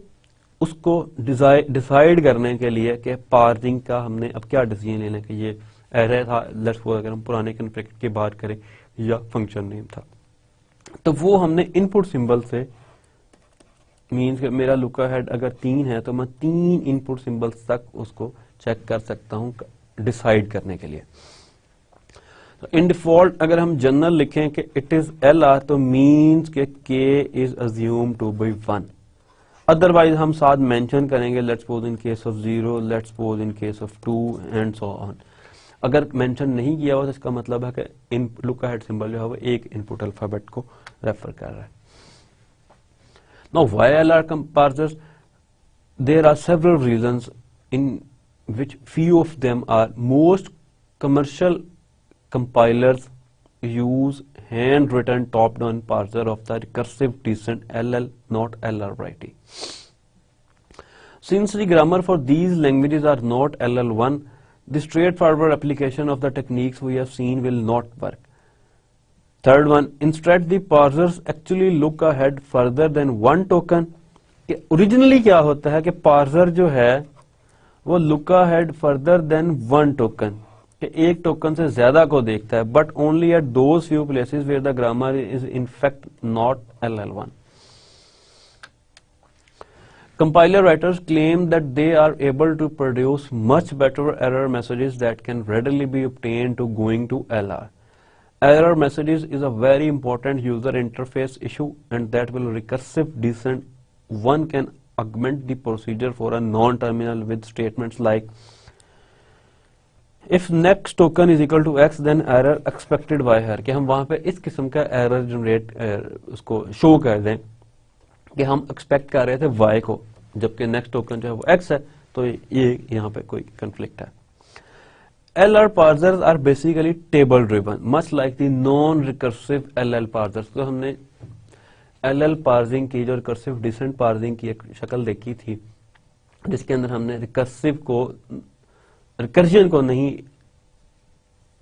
उसको डिसाइड करने के लिए कि पार्सिंग का हमने अब क्या डिसीजन लेना, कि ये एरे था, लेट्स सपोज अगर हम पुराने कॉन्फ्लिक्ट की बात करें, या फंक्शन नेम था, तो वो हमने इनपुट सिंबल से, मीन्स कि मेरा लुका हेड अगर 3 है तो मैं 3 इनपुट सिंबल्स तक उसको चेक कर सकता हूं डिसाइड करने के लिए। तो इन डिफॉल्ट अगर हम जनरल लिखें कि इट इज LR, तो मीन्स के K is assume to be 1। Otherwise हम साथ मेंशन करेंगे let's suppose in case of 0, let's suppose in case of 2 and so on. अगर मेंशन नहीं किया हो तो इसका मतलब है कि इन लुका हेड सिंबल जो है वो एक इनपुट अल्फाबेट को रेफर कर रहा है। Now why LR parsers? There are several reasons in which few of them are. Most commercial compilers use handwritten top-down parser of the recursive descent LL, not LR variety. Since the grammar for these languages are not LL1, the straightforward application of the techniques we have seen will not work. Third one, instead the parsers actually look ahead further than one token. Originally क्या होता है कि parser जो है वो look ahead further than one token, कि एक token से ज्यादा को देखता है, but only at those few places where the grammar is in fact not LL1. Compiler writers claim that they are able to produce much better error messages that can readily be obtained to going to LR. Error messages is a very important user interface issue, and that will recursive descent. One can augment the procedure for a non-terminal with statements like if next token is equal to x then error expected by her, कि हम वहां पे इस किस्म का error generate उसको show कर दें कि हम एक्सपेक्ट कर रहे थे वाई को, जबकि नेक्स्ट टोकन जो है वो एक्स है, तो ये यहाँ पे कोई कंफ्लिक्ट है। LR parsers are basically table driven, much like the non-recursive LL parsers। तो हमने LL parsing की जो recursive descent parsing की एक शक्ल देखी थी, जिसके अंदर हमने recursion को नहीं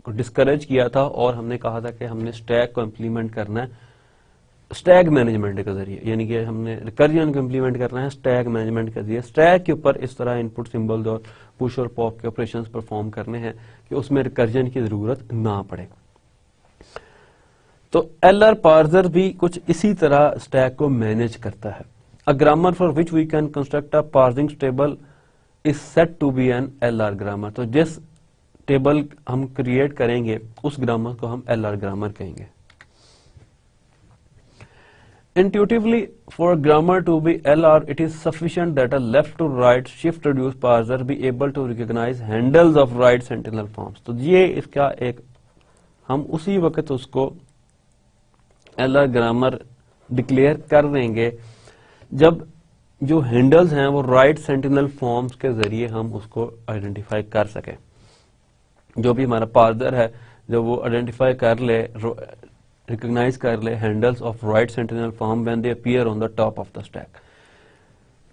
डिस्करेज किया था और हमने कहा था कि हमने स्टैक को इम्प्लीमेंट करना है स्टैक मैनेजमेंट के जरिए, यानी कि हमने रिकर्जन को इम्प्लीमेंट करना है स्टैक मैनेजमेंट के जरिए। स्टैक के ऊपर इस तरह इनपुट सिंबल्स और पुश और पॉप के ऑपरेशंस परफॉर्म करने हैं कि उसमें रिकर्जन की जरूरत ना पड़े। तो LR पार्सर भी कुछ इसी तरह स्टैक को मैनेज करता है। A grammar for which we can construct a parsing table is said to be an LR grammar. तो जिस टेबल हम क्रिएट करेंगे उस ग्रामर को हम LR ग्रामर कहेंगे। Intuitively, for a grammar to be LR, it is sufficient that a left to right shift reduce parser be able to recognize handles of right sentinel forms। तो ये इसका एक हम उसी वक्त उसको LR ग्रामर डिक्लेयर कर देंगे जब जो हैंडल्स हैं वो राइट सेंटिनल फॉर्म्स के जरिए हम उसको आइडेंटिफाई कर सके। जो भी हमारा पार्सर है जब वो आइडेंटिफाई कर ले, रिकॉग्नाइज कर ले handles of right sentinel form when they appear on the top of the stack,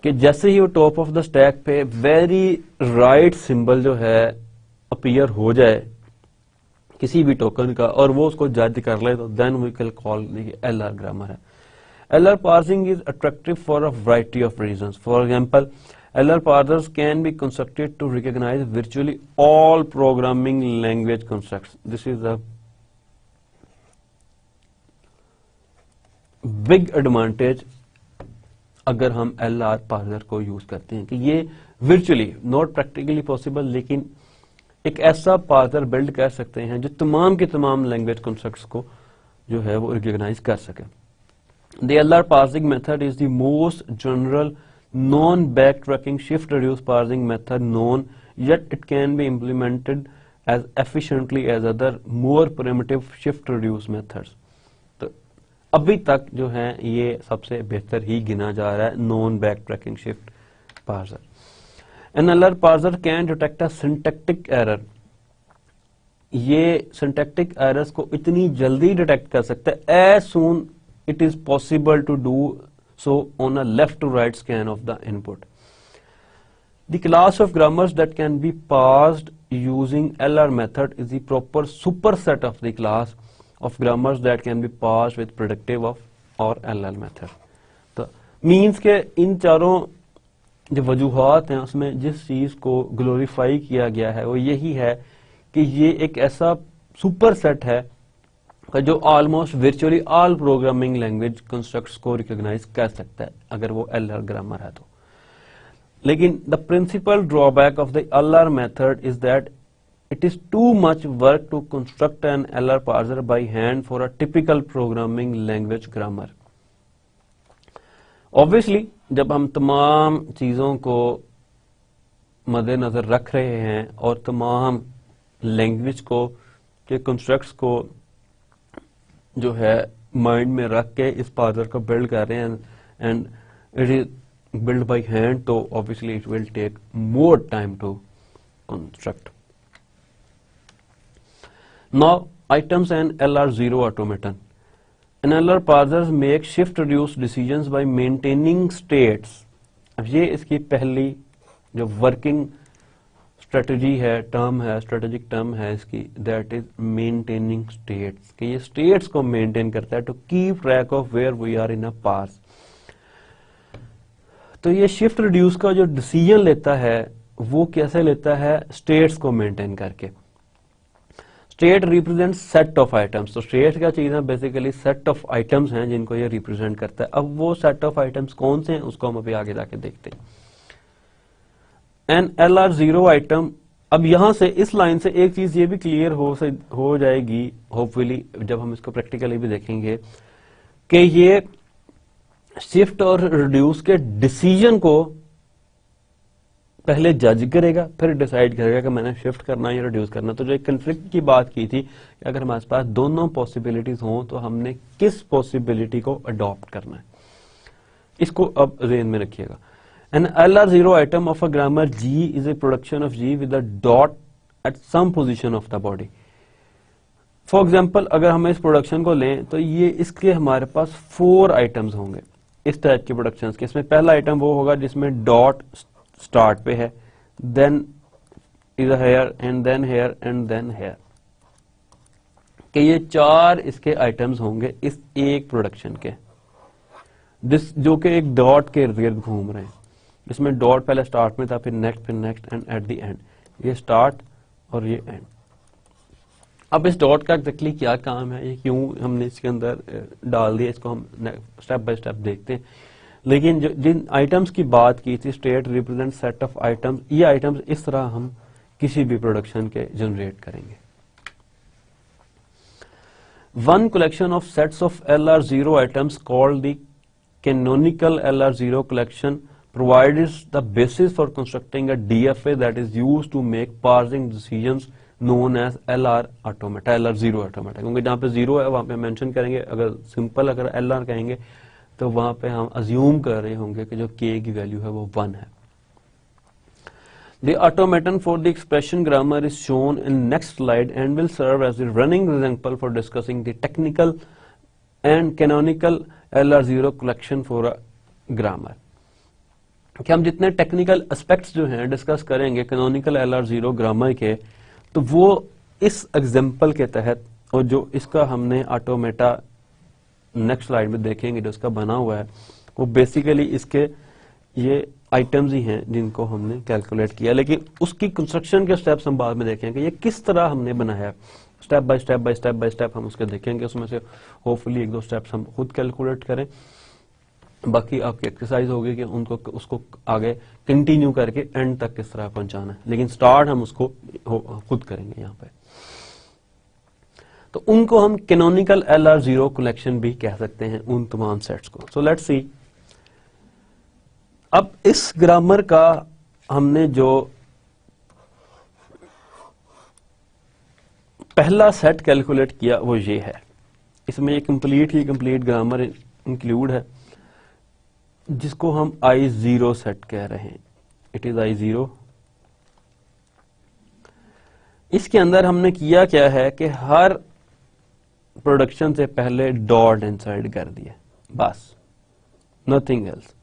कि जैसे ही वो टॉप ऑफ द स्टैक पे वेरी राइट सिंबल जो है अपीयर हो जाए किसी भी टोकन का और वो उसको जज कर ले, तो then we can call LR grammar है। LR parsing is attractive for a variety of reasons. For example, LR parsers can be constructed to recognize virtually all programming language constructs. This is a big advantage अगर हम LR parser को use करते हैं कि ये virtually not practically possible, लेकिन एक ऐसा पार्सर बिल्ड कर सकते हैं जो तमाम के तमाम लैंग्वेज कंस्ट्रक्ट्स को जो है वो रिकॉग्नाइज कर सके। The LR parsing method is the most general non-backtracking shift reduce parsing method known, yet it can be implemented as efficiently as other more primitive shift reduce methods। तो अभी तक जो है ये सबसे बेहतर ही गिना जा रहा है non backtracking shift parser. An LR parser can detect a syntactic error। ये syntactic errors को इतनी जल्दी डिटेक्ट कर सकता है as soon it is possible to do so on a left to right scan of the input। The class of grammars that can be parsed using LR method is the proper superset of the class of grammars that can be parsed with predictive of or LL method। तो means के इन चारों जो वजूहात हैं उसमें जिस चीज को glorify किया गया है वो यही है कि ये एक ऐसा सुपर सेट है जो almost virtually all programming language constructs को रिकॉग्नाइज कर सकता है अगर वो LR ग्रामर है तो। लेकिन the principal drawback of the LR method is that it is too much work to construct an LR parser by hand for a typical programming language grammar. Obviously जब हम तमाम चीजों को मद्देनजर रख रहे हैं और तमाम लैंग्वेज को के कंस्ट्रक्ट्स को जो है माइंड में रख के इस पार्सर को बिल्ड कर रहे हैं and it is build by hand, तो obviously it will take more time to construct. Now items and LR0 automaton. An LR parsers make shift reduce decisions by maintaining states। अब ये इसकी पहली जो वर्किंग स्ट्रेटजी है, term है, strategic term है इसकी, दैट इज मेंटेनिंग स्टेट्स, कि ये स्टेट्स को मेंटेन करता है to keep track of where we are in a pass. तो ये शिफ्ट रिड्यूस का जो डिसीजन लेता है वो कैसे लेता है, स्टेट्स को मेंटेन करके। State represent set of items. तो स्टेट क्या चीज है, बेसिकली सेट ऑफ आइटम्स हैं जिनको ये रिप्रेजेंट करता है। अब वो सेट ऑफ आइटम्स कौन से हैं उसको हम अभी आगे जाके देखते हैं। An LR0 item. अब यहां से इस लाइन से एक चीज ये भी क्लियर हो जाएगी होपफुली जब हम इसको प्रैक्टिकली भी देखेंगे कि ये शिफ्ट और रिड्यूस के डिसीजन को पहले जज करेगा, फिर डिसाइड करेगा कि मैंने शिफ्ट करना है या रिड्यूस करना। तो जो एक कंफ्लिक्ट की बात की थी कि अगर हमारे पास दोनों पॉसिबिलिटीज हों तो हमने किस पॉसिबिलिटी को अडॉप्ट करना है, इसको अब ज़हन में रखिएगा। An LR0 item of a grammar G is a production of G with a dot at some position of the body. For example अगर हम इस प्रोडक्शन को लें तो ये इसके हमारे पास 4 आइटम्स होंगे इस टाइप के प्रोडक्शन के। इसमें पहला आइटम वो होगा जिसमें डॉट स्टार्ट पे है, then is here and then here and then here, कि ये 4 इसके आइटम्स होंगे इस एक प्रोडक्शन के, जो कि एक डॉट के इर्द गिर्द घूम रहे हैं। इसमें डॉट पहले स्टार्ट में था, फिर next and eight the and, ये स्टार्ट और ये एंड। अब इस डॉट का एक्जेक्टली क्या काम है, ये क्यों हमने इसके अंदर डाल दिया, इसको हम स्टेप बाय स्टेप देखते हैं। लेकिन जिन आइटम्स की बात की थी, state represent set of items, ये आइटम्स इस तरह हम किसी भी प्रोडक्शन के जनरेट करेंगे। One collection of sets of LR0 items called the canonical LR0 collection provides the basis for constructing a DFA that is used to make parsing decisions known as LR automata, LR0 automata। क्योंकि जहाँ पे 0 है वहाँ पे mention करेंगे, अगर simple अगर LR कहेंगे तो वहाँ पे हम अज्यूम कर रहे होंगे कि जो K की वैल्यू है वो 1 है। The automaton for the expression grammar is shown in next slide and will serve as the running example for discussing the technical and canonical LR0 collection for a grammar। कि हम जितने technical aspects जो हैं discuss करेंगे canonical LR0 grammar के, तो वो इस एग्जांपल के तहत, और जो इसका हमने ऑटोमेटा नेक्स्ट स्लाइड में देखेंगे जो इसका बना हुआ है, वो बेसिकली इसके ये आइटम्स ही हैं जिनको हमने कैलकुलेट किया। लेकिन उसकी कंस्ट्रक्शन के स्टेप्स हम बाद में देखेंगे, ये किस तरह हमने बनाया है, स्टेप बाय स्टेप हम उसके देखेंगे। उसमें से होपफुली 1-2 स्टेप्स हम खुद कैलकुलेट करें, बाकी आपकी एक्सरसाइज होगी कि उसको आगे कंटिन्यू करके एंड तक किस तरह पहुंचाना है। लेकिन स्टार्ट हम उसको खुद करेंगे यहाँ पे। तो उनको हम कैनोनिकल LR0 कलेक्शन भी कह सकते हैं, उन तमाम सेट्स को। सो लेट्स सी, अब इस ग्रामर का हमने जो पहला सेट कैलकुलेट किया वो ये है। इसमें ये कंप्लीट ग्रामर इंक्लूड है जिसको हम I0 सेट कह रहे हैं। It is I0। इसके अंदर हमने किया क्या है कि हर प्रोडक्शन से पहले डॉट इंसर्ट कर दिया, बस, नथिंग एल्स।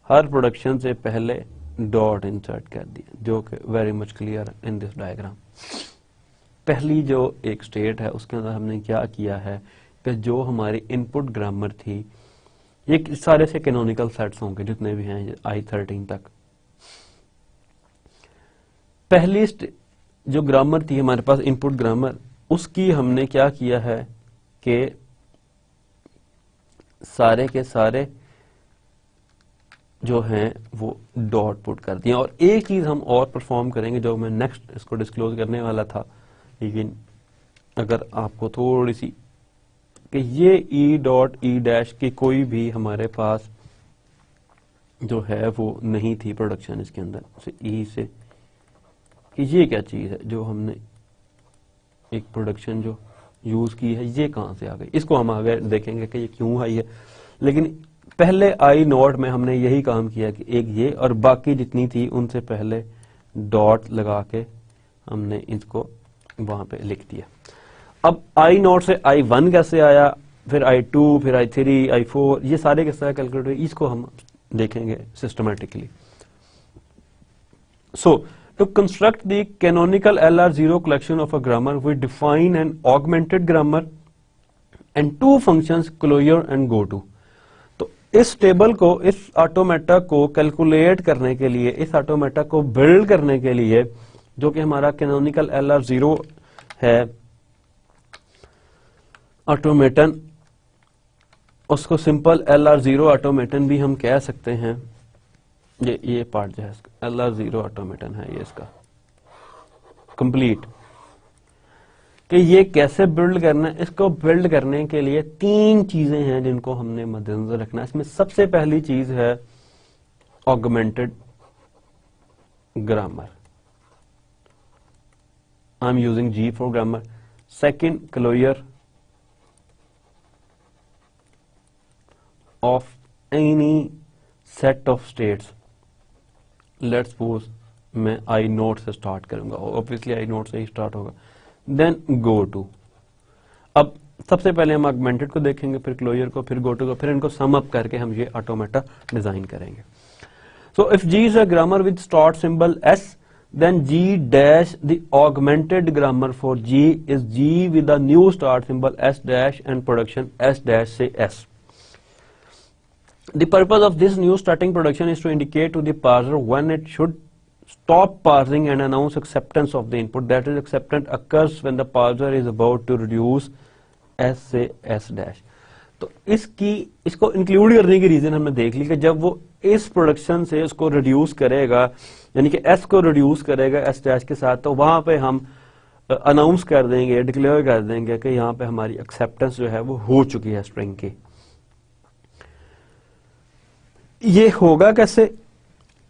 हर प्रोडक्शन से पहले डॉट इंसर्ट कर दिया, जो कि very much clear in this diagram. पहली जो एक स्टेट है उसके अंदर हमने क्या किया है कि जो हमारी इनपुट ग्रामर थी, ये सारे से कैनोनिकल सेट्स होंगे जितने भी हैं I13 तक। पहली जो ग्रामर थी हमारे पास इनपुट ग्रामर, उसकी हमने क्या किया है कि सारे के सारे जो हैं वो डॉट पुट कर दिए। और एक चीज हम और परफॉर्म करेंगे जो मैं नेक्स्ट इसको डिस्क्लोज करने वाला था, लेकिन अगर आपको थोड़ी सी कि ये E.E' की कोई भी हमारे पास जो है वो नहीं थी प्रोडक्शन इसके अंदर से E से, कि ये क्या चीज है जो हमने एक प्रोडक्शन जो यूज की है ये कहां से आ गई। इसको हम आगे देखेंगे कि ये क्यों आई है। लेकिन पहले I0 में हमने यही काम किया कि एक ये और बाकी जितनी थी उनसे पहले डॉट लगा के हमने इसको वहां पे लिख दिया। अब I0 से I1 कैसे आया, फिर I2, फिर I3, I4, ये सारे किस तरह कैलकुलेट हुए, इसको हम देखेंगे systematically. So to construct the canonical LR0 collection of a grammar, we define an augmented grammar and two functions closure and goto। तो इस टेबल को, इस ऑटोमेटा को कैलकुलेट करने के लिए, इस ऑटोमेटा को बिल्ड करने के लिए, जो कि हमारा कैनोनिकल LR0 है ऑटोमेटन, उसको सिंपल LR0 ऑटोमेटन भी हम कह सकते हैं। ये पार्ट जो है LR0 ऑटोमेटन है, ये इसका कंप्लीट। कि ये कैसे बिल्ड करना है, इसको बिल्ड करने के लिए 3 चीजें हैं जिनको हमने मद्देनजर रखना है। इसमें सबसे पहली चीज है augmented grammar. I'm using G for grammar. Second, closure of any set of states. Let's suppose मैं I नोट से स्टार्ट करूंगा, ऑब्वियसली I नोट से ही स्टार्ट होगा. Then go to. अब सबसे पहले हम ऑगमेंटेड को देखेंगे, फिर क्लोजर को, फिर गो टू को, फिर इनको सम अप करके हम ये ऑटोमेटा डिजाइन करेंगे. So if G is a grammar with start symbol S, then G dash the augmented grammar for G is G with a new start symbol S dash and production S dash say S. The purpose of this new starting production is to indicate to the parser when it should stop parsing and announce acceptance of the input. That is, acceptance occurs when the parser is about to reduce S say S dash. तो इसको include करने की reason हमने देख ली कि जब वो इस प्रोडक्शन से उसको रिड्यूस करेगा, यानी कि एस को रिड्यूस करेगा एस डैश के साथ, तो वहां पे हम अनाउंस कर देंगे, डिक्लेयर कर देंगे कि यहाँ पे हमारी एक्सेप्टेंस जो है वो हो चुकी है स्ट्रिंग की. ये होगा कैसे?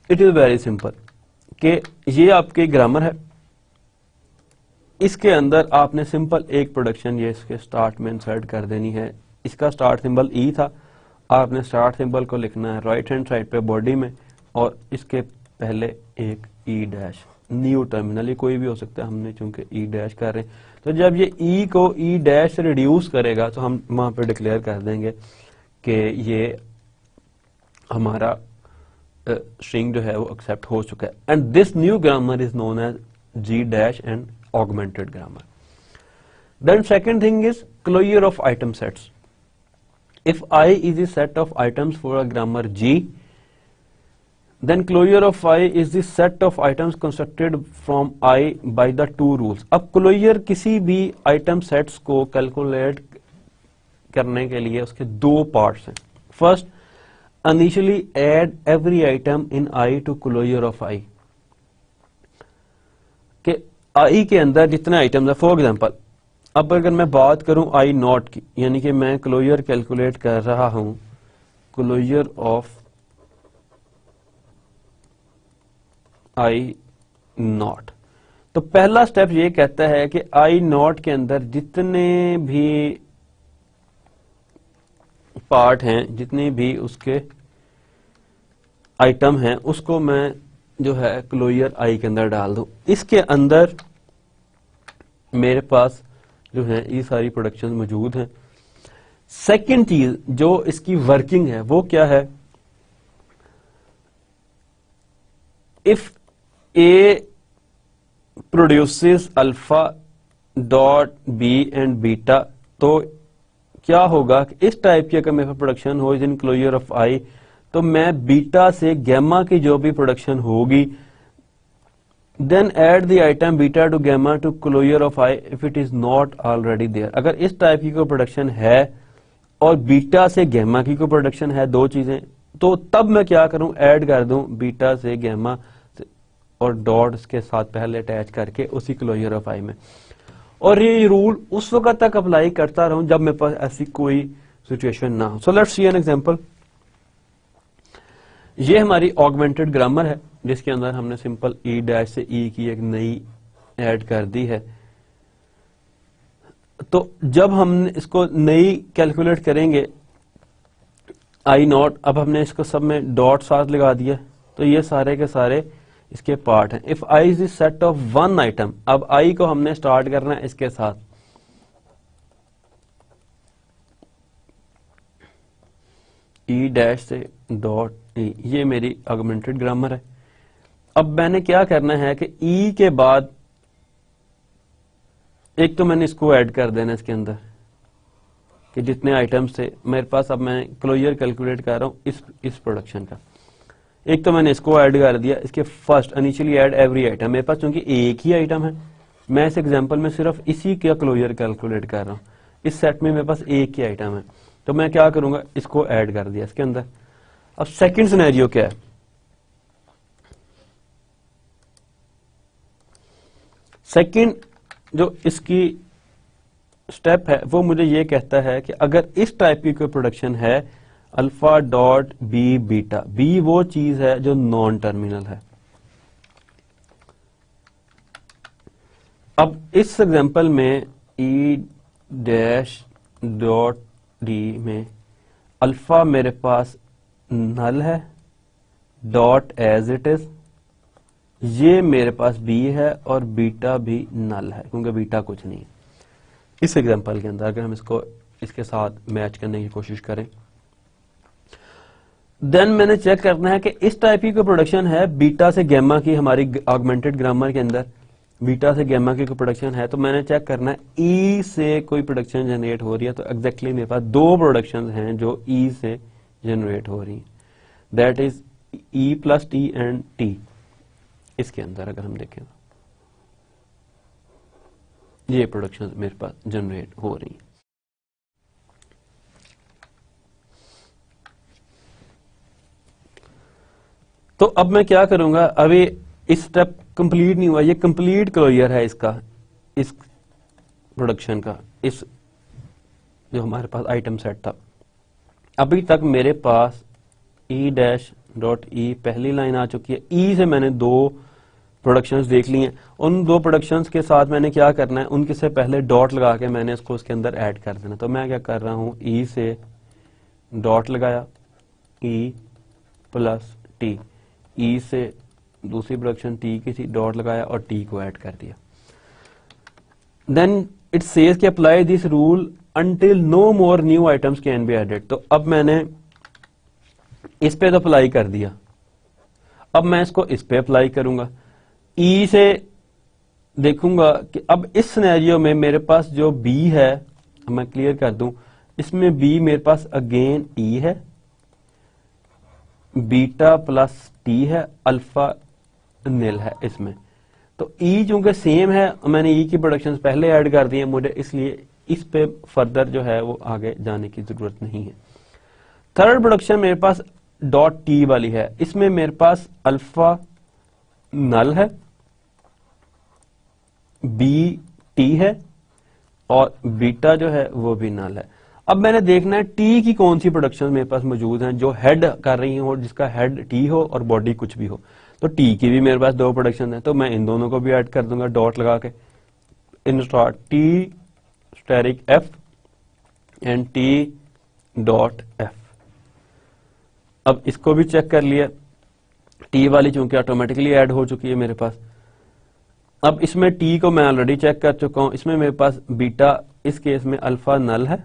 इट इज वेरी सिंपल कि ये आपकी ग्रामर है, इसके अंदर आपने सिंपल एक प्रोडक्शन ये इसके स्टार्ट में इंसर्ट कर देनी है. इसका स्टार्ट सिंबल ई था, आपने स्टार्ट सिंबल को लिखना है राइट हैंड साइड पे बॉडी में, और इसके पहले एक ई डैश, न्यू टर्मिनल, ये कोई भी हो सकता है, हमने चूंकि ई डैश कर रहे हैं, तो जब ये ई को ई डैश से रिड्यूस करेगा तो हम वहां पे डिक्लेयर कर देंगे कि ये हमारा स्ट्रिंग जो है वो एक्सेप्ट हो चुका है. And this new grammar is known as G dash and augmented grammar. Then second thing is closure of item sets. If I is a set of items for a grammar G, then closure of I is the set of items constructed from I by the two rules. अब closure किसी भी item sets को calculate करने के लिए उसके दो parts हैं. First, initially add every item in I to closure of I. कि I के अंदर जितने आइटम्स है, फॉर एग्जाम्पल अब अगर मैं बात करूं आई नॉट की, यानी कि मैं क्लोजर कैलकुलेट कर रहा हूं, क्लोजर ऑफ आई नॉट, तो पहला स्टेप ये कहता है कि आई नॉट के अंदर जितने भी पार्ट हैं, जितने भी उसके आइटम हैं, उसको मैं जो है क्लोजर आई के अंदर डाल दूं. इसके अंदर मेरे पास जो है ये सारी प्रोडक्शन मौजूद हैं. सेकंड चीज जो इसकी वर्किंग है वो क्या है? If A produces alpha dot B and beta, तो क्या होगा कि इस टाइप की अगर मेरे पास प्रोडक्शन हो इन क्लोजर ऑफ आई, तो मैं बीटा से गैमा की जो भी प्रोडक्शन होगी, then add the item beta to gamma to closure of I if it is not already there. अगर इस टाइप की कोई प्रोडक्शन है और बीटा से गैमा की कोई प्रोडक्शन है, दो चीजें, तो तब मैं क्या करूं, ऐड कर दूं बीटा से गैमा और डॉट के साथ पहले अटैच करके उसी क्लोजर ऑफ आई में. और ये रूल उस वक्त तक अप्लाई करता रहूं जब मेरे पास ऐसी कोई सिचुएशन ना हो. So let's see an example. ये हमारी ऑगमेंटेड ग्रामर है जिसके अंदर हमने सिंपल ई डैश से ई की एक नई ऐड कर दी है. तो जब हम इसको नई कैलकुलेट करेंगे आई नॉट, अब हमने इसको सब में डॉट साथ लगा दिया, तो ये सारे के सारे इसके पार्ट हैं. If I is set of one item, अब आई को हमने स्टार्ट करना है इसके साथ, ई डैश से डॉट ई, ये मेरी ऑगमेंटेड ग्रामर है. अब मैंने क्या करना है कि ई के बाद एक तो मैंने इसको ऐड कर देना इसके अंदर कि जितने आइटम्स थे मेरे पास, अब मैं क्लोजर कैलकुलेट कर रहा हूं इस प्रोडक्शन का, एक तो मैंने इसको ऐड कर दिया. इसके first initially add every item, मेरे पास चूंकि एक ही आइटम है, मैं इस एग्जांपल में सिर्फ इसी का क्लोजर कैलकुलेट कर रहा हूं. इस सेट में मेरे पास एक ही आइटम है, तो मैं क्या करूंगा, इसको ऐड कर दिया इसके अंदर. अब सेकंड सिनेरियो क्या है? सेकंड जो इसकी स्टेप है वो मुझे ये कहता है कि अगर इस टाइप की कोई प्रोडक्शन है, alpha dot B beta, B वो चीज है जो नॉन टर्मिनल है, अब इस एग्जांपल में ई डैश डॉट डी में अल्फा मेरे पास नल है डॉट एज इट इज, ये मेरे पास बी है और बीटा भी नल है क्योंकि बीटा कुछ नहीं है। इस एग्जांपल के अंदर अगर हम इसको इसके साथ मैच करने की कोशिश करें, देन मैंने चेक करना है कि इस टाइप की कोई प्रोडक्शन है बीटा से गैमा की, हमारी ऑगमेंटेड ग्रामर के अंदर बीटा से गैमा की कोई प्रोडक्शन है, तो मैंने चेक करना है ई से कोई प्रोडक्शन जनरेट हो रही है। तो एग्जैक्टली मेरे पास दो प्रोडक्शन हैं जो ई से जनरेट हो रही हैं, that is E plus T and T. इसके अंदर अगर हम देखें ये प्रोडक्शन मेरे पास जनरेट हो रही है। तो अब मैं क्या करूंगा, अभी इस स्टेप कंप्लीट नहीं हुआ, ये कंप्लीट क्लोजर है इसका, इस प्रोडक्शन का, इस जो हमारे पास आइटम सेट था। अभी तक मेरे पास ई डैश डॉट ई पहली लाइन आ चुकी है। ई से मैंने दो प्रोडक्शंस देख ली हैं, उन दो प्रोडक्शंस के साथ मैंने क्या करना है, उनके से पहले डॉट लगा के मैंने इसको उसके अंदर ऐड कर देना। तो मैं क्या कर रहा हूं, ई से डॉट लगाया, ई प्लस टी, ई से दूसरी प्रोडक्शन टी की थी, डॉट लगाया और टी को ऐड कर दिया। देन इट सेज कि apply this rule until no more new items can be added. तो अब मैंने इस पे तो अप्लाई कर दिया, अब मैं इसको इस पे अप्लाई करूंगा। ई से देखूंगा कि अब इस सिनेरियो में मेरे पास जो बी है, मैं क्लियर कर दूं, इसमें बी मेरे पास अगेन ई है, बीटा प्लस टी है, अल्फा निल है इसमें। तो ई चूंकि सेम है, मैंने ई की प्रोडक्शंस पहले ऐड कर दी है मुझे, इसलिए इस पे फर्दर जो है वो आगे जाने की जरूरत नहीं है। थर्ड प्रोडक्शन मेरे पास डॉट टी वाली है, इसमें मेरे पास अल्फा नल है, बी टी है और बीटा जो है वो भी नल है। अब मैंने देखना है टी की कौन सी प्रोडक्शन मेरे पास मौजूद हैं जो हेड कर रही हो, जिसका हेड टी हो और बॉडी कुछ भी हो। तो टी की भी मेरे पास दो प्रोडक्शन है, तो मैं इन दोनों को भी ऐड कर दूंगा डॉट लगा के, int asterisk F and T dot F. अब इसको भी चेक कर लिया, टी वाली चूंकि ऑटोमेटिकली ऐड हो चुकी है मेरे पास। अब इसमें टी को मैं ऑलरेडी चेक कर चुका हूं, इसमें मेरे पास बीटा, इस केस में अल्फा नल है।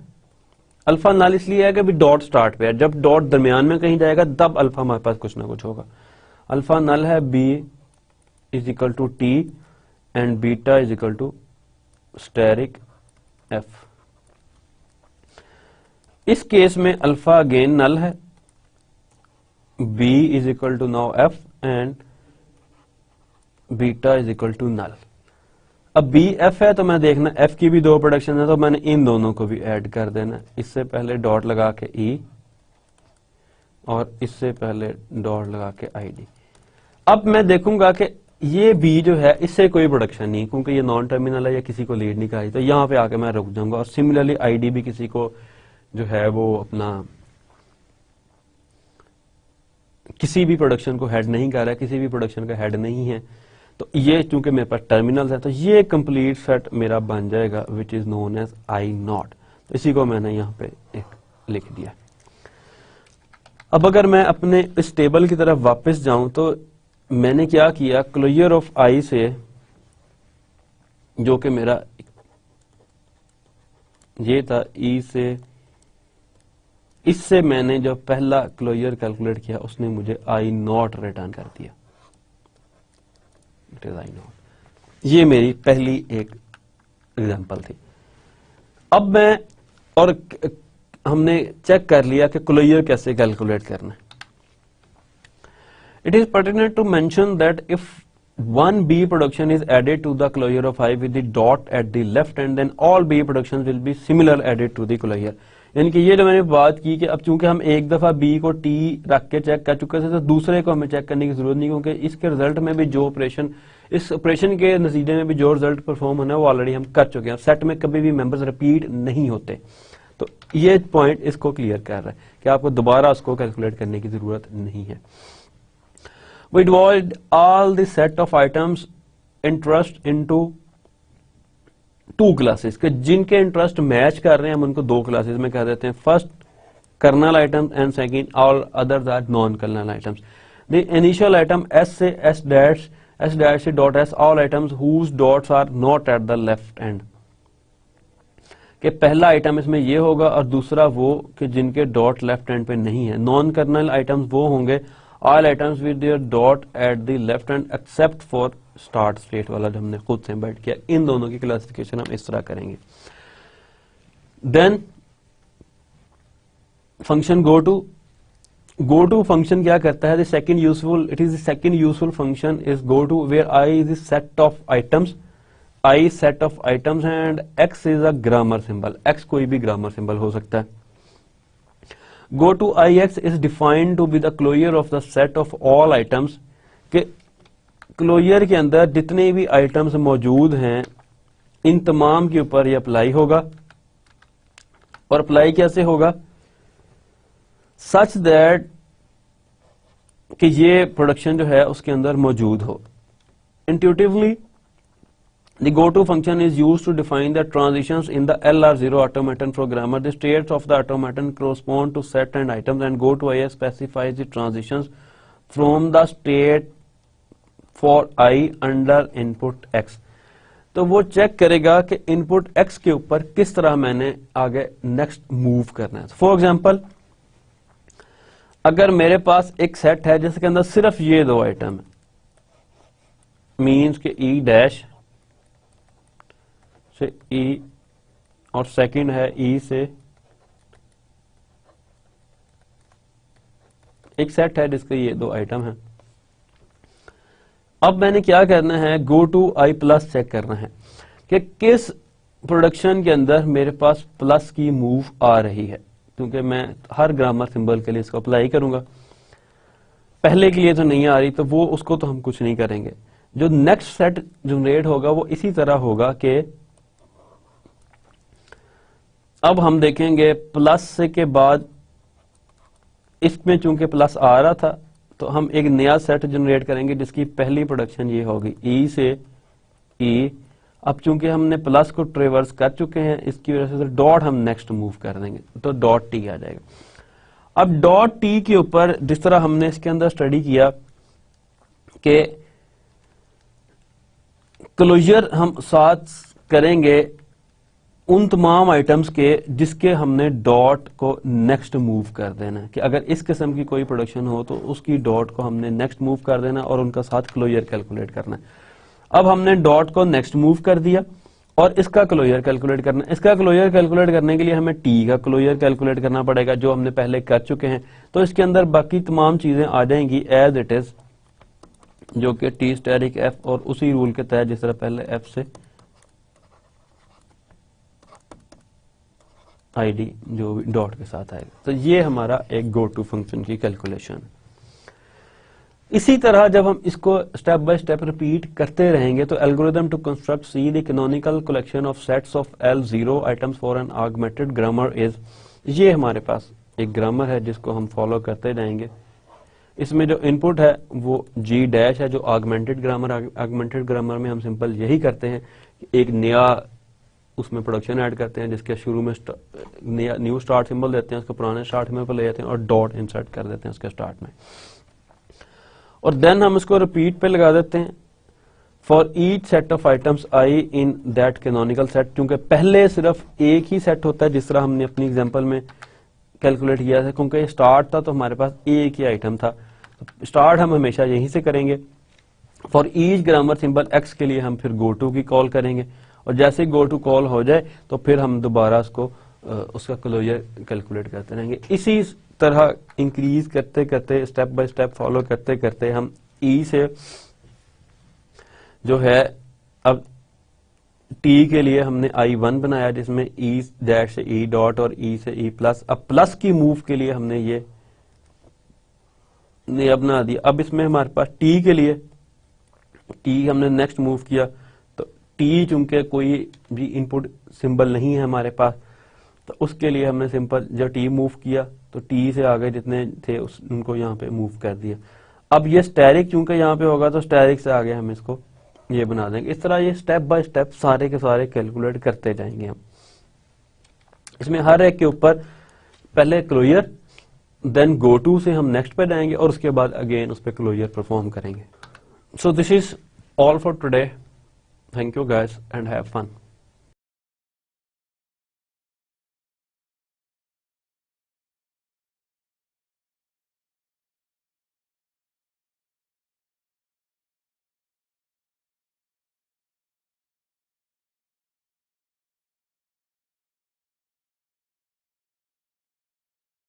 अल्फा नल इसलिए है कि अभी डॉट स्टार्ट पे है, जब डॉट दरमियान में कहीं जाएगा तब अल्फा हमारे पास कुछ ना कुछ होगा। अल्फा नल है, B is equal to T and beta is equal to asterisk F. इस केस में अल्फा अगेन नल है, B is equal to now F and beta is equal to null. अब बी एफ है तो मैं देखना एफ की भी दो प्रोडक्शन है, तो मैंने इन दोनों को भी ऐड कर देना। इससे पहले डॉट लगा के ई और इससे पहले डॉट लगा के आई डी। अब मैं देखूंगा कि ये बी जो है इससे कोई प्रोडक्शन नहीं, क्योंकि ये नॉन टर्मिनल है या किसी को लीड नहीं कर रही, तो यहां पे आके मैं रुक जाऊंगा। और सिमिलरली आई डी भी किसी को जो है वो अपना किसी भी प्रोडक्शन को हेड नहीं कर रहा है, किसी भी प्रोडक्शन का हेड नहीं है, तो ये चूंकि मेरे पास टर्मिनल्स है तो ये कंप्लीट सेट मेरा बन जाएगा which is known as I naught. तो इसी को मैंने यहां पे एक लिख दिया। अब अगर मैं अपने इस टेबल की तरफ वापस जाऊं तो मैंने क्या किया, क्लोजर ऑफ आई से, जो कि मेरा ये था ई से, इससे मैंने जो पहला क्लोजर कैलकुलेट किया उसने मुझे आई नॉट रिटर्न कर दिया। It is I not. ये मेरी पहली एक एग्जांपल थी। अब मैं और हमने चेक कर लिया कि क्लोजर कैसे कैलकुलेट करना है। It is pertinent to mention that if one B production is added to the closure of I with the dot at the left hand, then all B productions will be similar added to the closure। यानी कि ये जो मैंने बात की कि अब चूंकि हम एक दफा B को T रख के चेक कर चुके थे तो दूसरे को हमें चेक करने की जरूरत नहीं, क्योंकि इसके रिजल्ट में भी जो ऑपरेशन, इस ऑपरेशन के नतीजे में भी जो रिजल्ट परफॉर्म होना है वो ऑलरेडी हम कर चुके हैं। सेट में कभी भी मेंबर्स रिपीट नहीं होते, तो ये पॉइंट इसको क्लियर कर रहा है कि आपको दोबारा उसको कैलकुलेट करने की जरूरत नहीं है। We divided all the set of items interest into two classes के जिनके इंटरेस्ट मैच कर रहे हैं, हम उनको दो क्लासेस में कह देते हैं। First kernel items and second all others are non kernel items. The initial item S से एस डैश से dot S all items whose dots are not at the left end. कि पहला आइटम इसमें ये होगा और दूसरा वो कि जिनके डॉट लेफ्ट एंड पे नहीं है। नॉन कर्नल आइटम्स वो होंगे all items with their dot eight the left and except for start state वाला जो हमने खुद से बैठ किया। इन दोनों की क्लासिफिकेशन हम इस तरह करेंगे। Then function go to function क्या करता है? Second useful, it is the second useful function is go to where I is the set of items, I set of items and x is a grammar symbol. X कोई भी grammar symbol हो सकता है। Go to I x is defined to be the closure of the set of all items. के closure के अंदर जितने भी आइटम्स मौजूद हैं इन तमाम के ऊपर ये अप्लाई होगा। और अप्लाई कैसे होगा? सच दैट कि ये प्रोडक्शन जो है उसके अंदर मौजूद हो। Intuitively the goto function is used to define the transitions in the LR0 automaton programmer. The states of the automaton correspond to set and items, and goto IS specifies the transitions from the state for I under input X. तो वो check करेगा कि input X के ऊपर किस तरह मैंने आगे नेक्स्ट मूव करना है। फॉर एग्जाम्पल, अगर मेरे पास एक सेट है जिसके अंदर सिर्फ ये दो आइटम है, मीन्स के E डैश से E और सेकंड है E से, एक सेट है जिसके ये दो आइटम हैं। अब मैंने क्या करना है? Go to I plus check करना है कि किस प्रोडक्शन के अंदर मेरे पास प्लस की मूव आ रही है, क्योंकि मैं हर ग्रामर सिंबल के लिए इसको अप्लाई करूंगा। पहले के लिए तो नहीं आ रही तो वो उसको तो हम कुछ नहीं करेंगे। जो नेक्स्ट सेट जनरेट होगा वो इसी तरह होगा कि अब हम देखेंगे प्लस के बाद इसमें चूंकि प्लस आ रहा था तो हम एक नया सेट जनरेट करेंगे जिसकी पहली प्रोडक्शन ये होगी ई से ई। अब चूंकि हमने प्लस को ट्रेवर्स कर चुके हैं इसकी वजह से डॉट हम नेक्स्ट मूव कर देंगे तो डॉट टी आ जाएगा। अब डॉट टी के ऊपर जिस तरह हमने इसके अंदर स्टडी किया कि क्लोजर हम साथ करेंगे उन तमाम आइटम्स के जिसके हमने डॉट को नेक्स्ट मूव कर देना है। कि अगर इस किस्म की कोई प्रोडक्शन हो तो उसकी डॉट को हमने नेक्स्ट मूव कर देना और उनका साथ क्लोजर कैलकुलेट करना है। अब हमने डॉट को नेक्स्ट मूव कर दिया और इसका क्लोजर कैलकुलेट करना है। इसका क्लोजर कैलकुलेट करने के लिए हमें टी का क्लोजर कैलकुलेट करना पड़ेगा जो हमने पहले कर चुके हैं। तो इसके अंदर बाकी तमाम चीजें आ जाएंगी एज इट इज, जो कि टी स्टेरिक एफ और उसी रूल के तहत जिस तरह पहले एफ से आईडी जो भी डॉट के साथ आएगा। तो ये हमारा एक गो टू फंक्शन की कैलकुलेशन। इसी तरह जब हम इसको स्टेप बाय स्टेप रिपीट करते रहेंगे तो algorithm to construct C the canonical collection of sets of L0 items for an augmented grammar is, ये हमारे पास एक ग्रामर है जिसको हम फॉलो करते जाएंगे। इसमें जो इनपुट है वो G डैश है जो ऑगमेंटेड ग्रामर में हम सिंपल यही करते हैं कि एक नया उसमें प्रोडक्शन ऐड करते हैं जिसके शुरू में न्यू स्टार्ट सिंबल देते हैं, उसको पुराने स्टार्ट सिंबल पर ले जाते हैं और डॉट इंसर्ट कर देते हैं उसके स्टार्ट में। और देन हम इसको रिपीट पे लगा देते हैं for each set of items I in that canonical set. क्योंकि पहले सिर्फ एक ही सेट होता है जिस तरह हमने अपनी एग्जांपल में कैलकुलेट किया था, क्योंकि स्टार्ट था तो हमारे पास एक ही आइटम था। तो स्टार्ट हम हमेशा यहीं से करेंगे। For each grammar symbol x के लिए हम फिर गो टू की कॉल करेंगे और जैसे गो टू कॉल हो जाए तो फिर हम दोबारा उसको उसका क्लोजर कैलकुलेट करते रहेंगे। इसी तरह इंक्रीज करते करते स्टेप बाय स्टेप फॉलो करते करते हम ई से जो है, अब टी के लिए हमने I1 बनाया जिसमें ई डैश से ई डॉट और ई से ई प्लस। अब प्लस की मूव के लिए हमने ये बना दिया। अब इसमें हमारे पास टी के लिए टी हमने नेक्स्ट मूव किया तो टी चूंकि कोई भी इनपुट सिंबल नहीं है हमारे पास तो उसके लिए हमने सिंपल जब टी मूव किया तो टी से आगे जितने थे उनको यहाँ पे मूव कर दिया। अब ये स्टैरिक चूंकि यहाँ पे होगा तो स्टैरिक से आगे हम इसको ये बना देंगे। इस तरह ये स्टेप बाय स्टेप सारे के सारे कैलकुलेट करते जाएंगे हम। इसमें हर एक के ऊपर पहले क्लोजर, देन गो टू से हम नेक्स्ट पे जाएंगे और उसके बाद अगेन उस पर क्लोजर परफॉर्म करेंगे। So this is all for today. Thank you guys and have fun.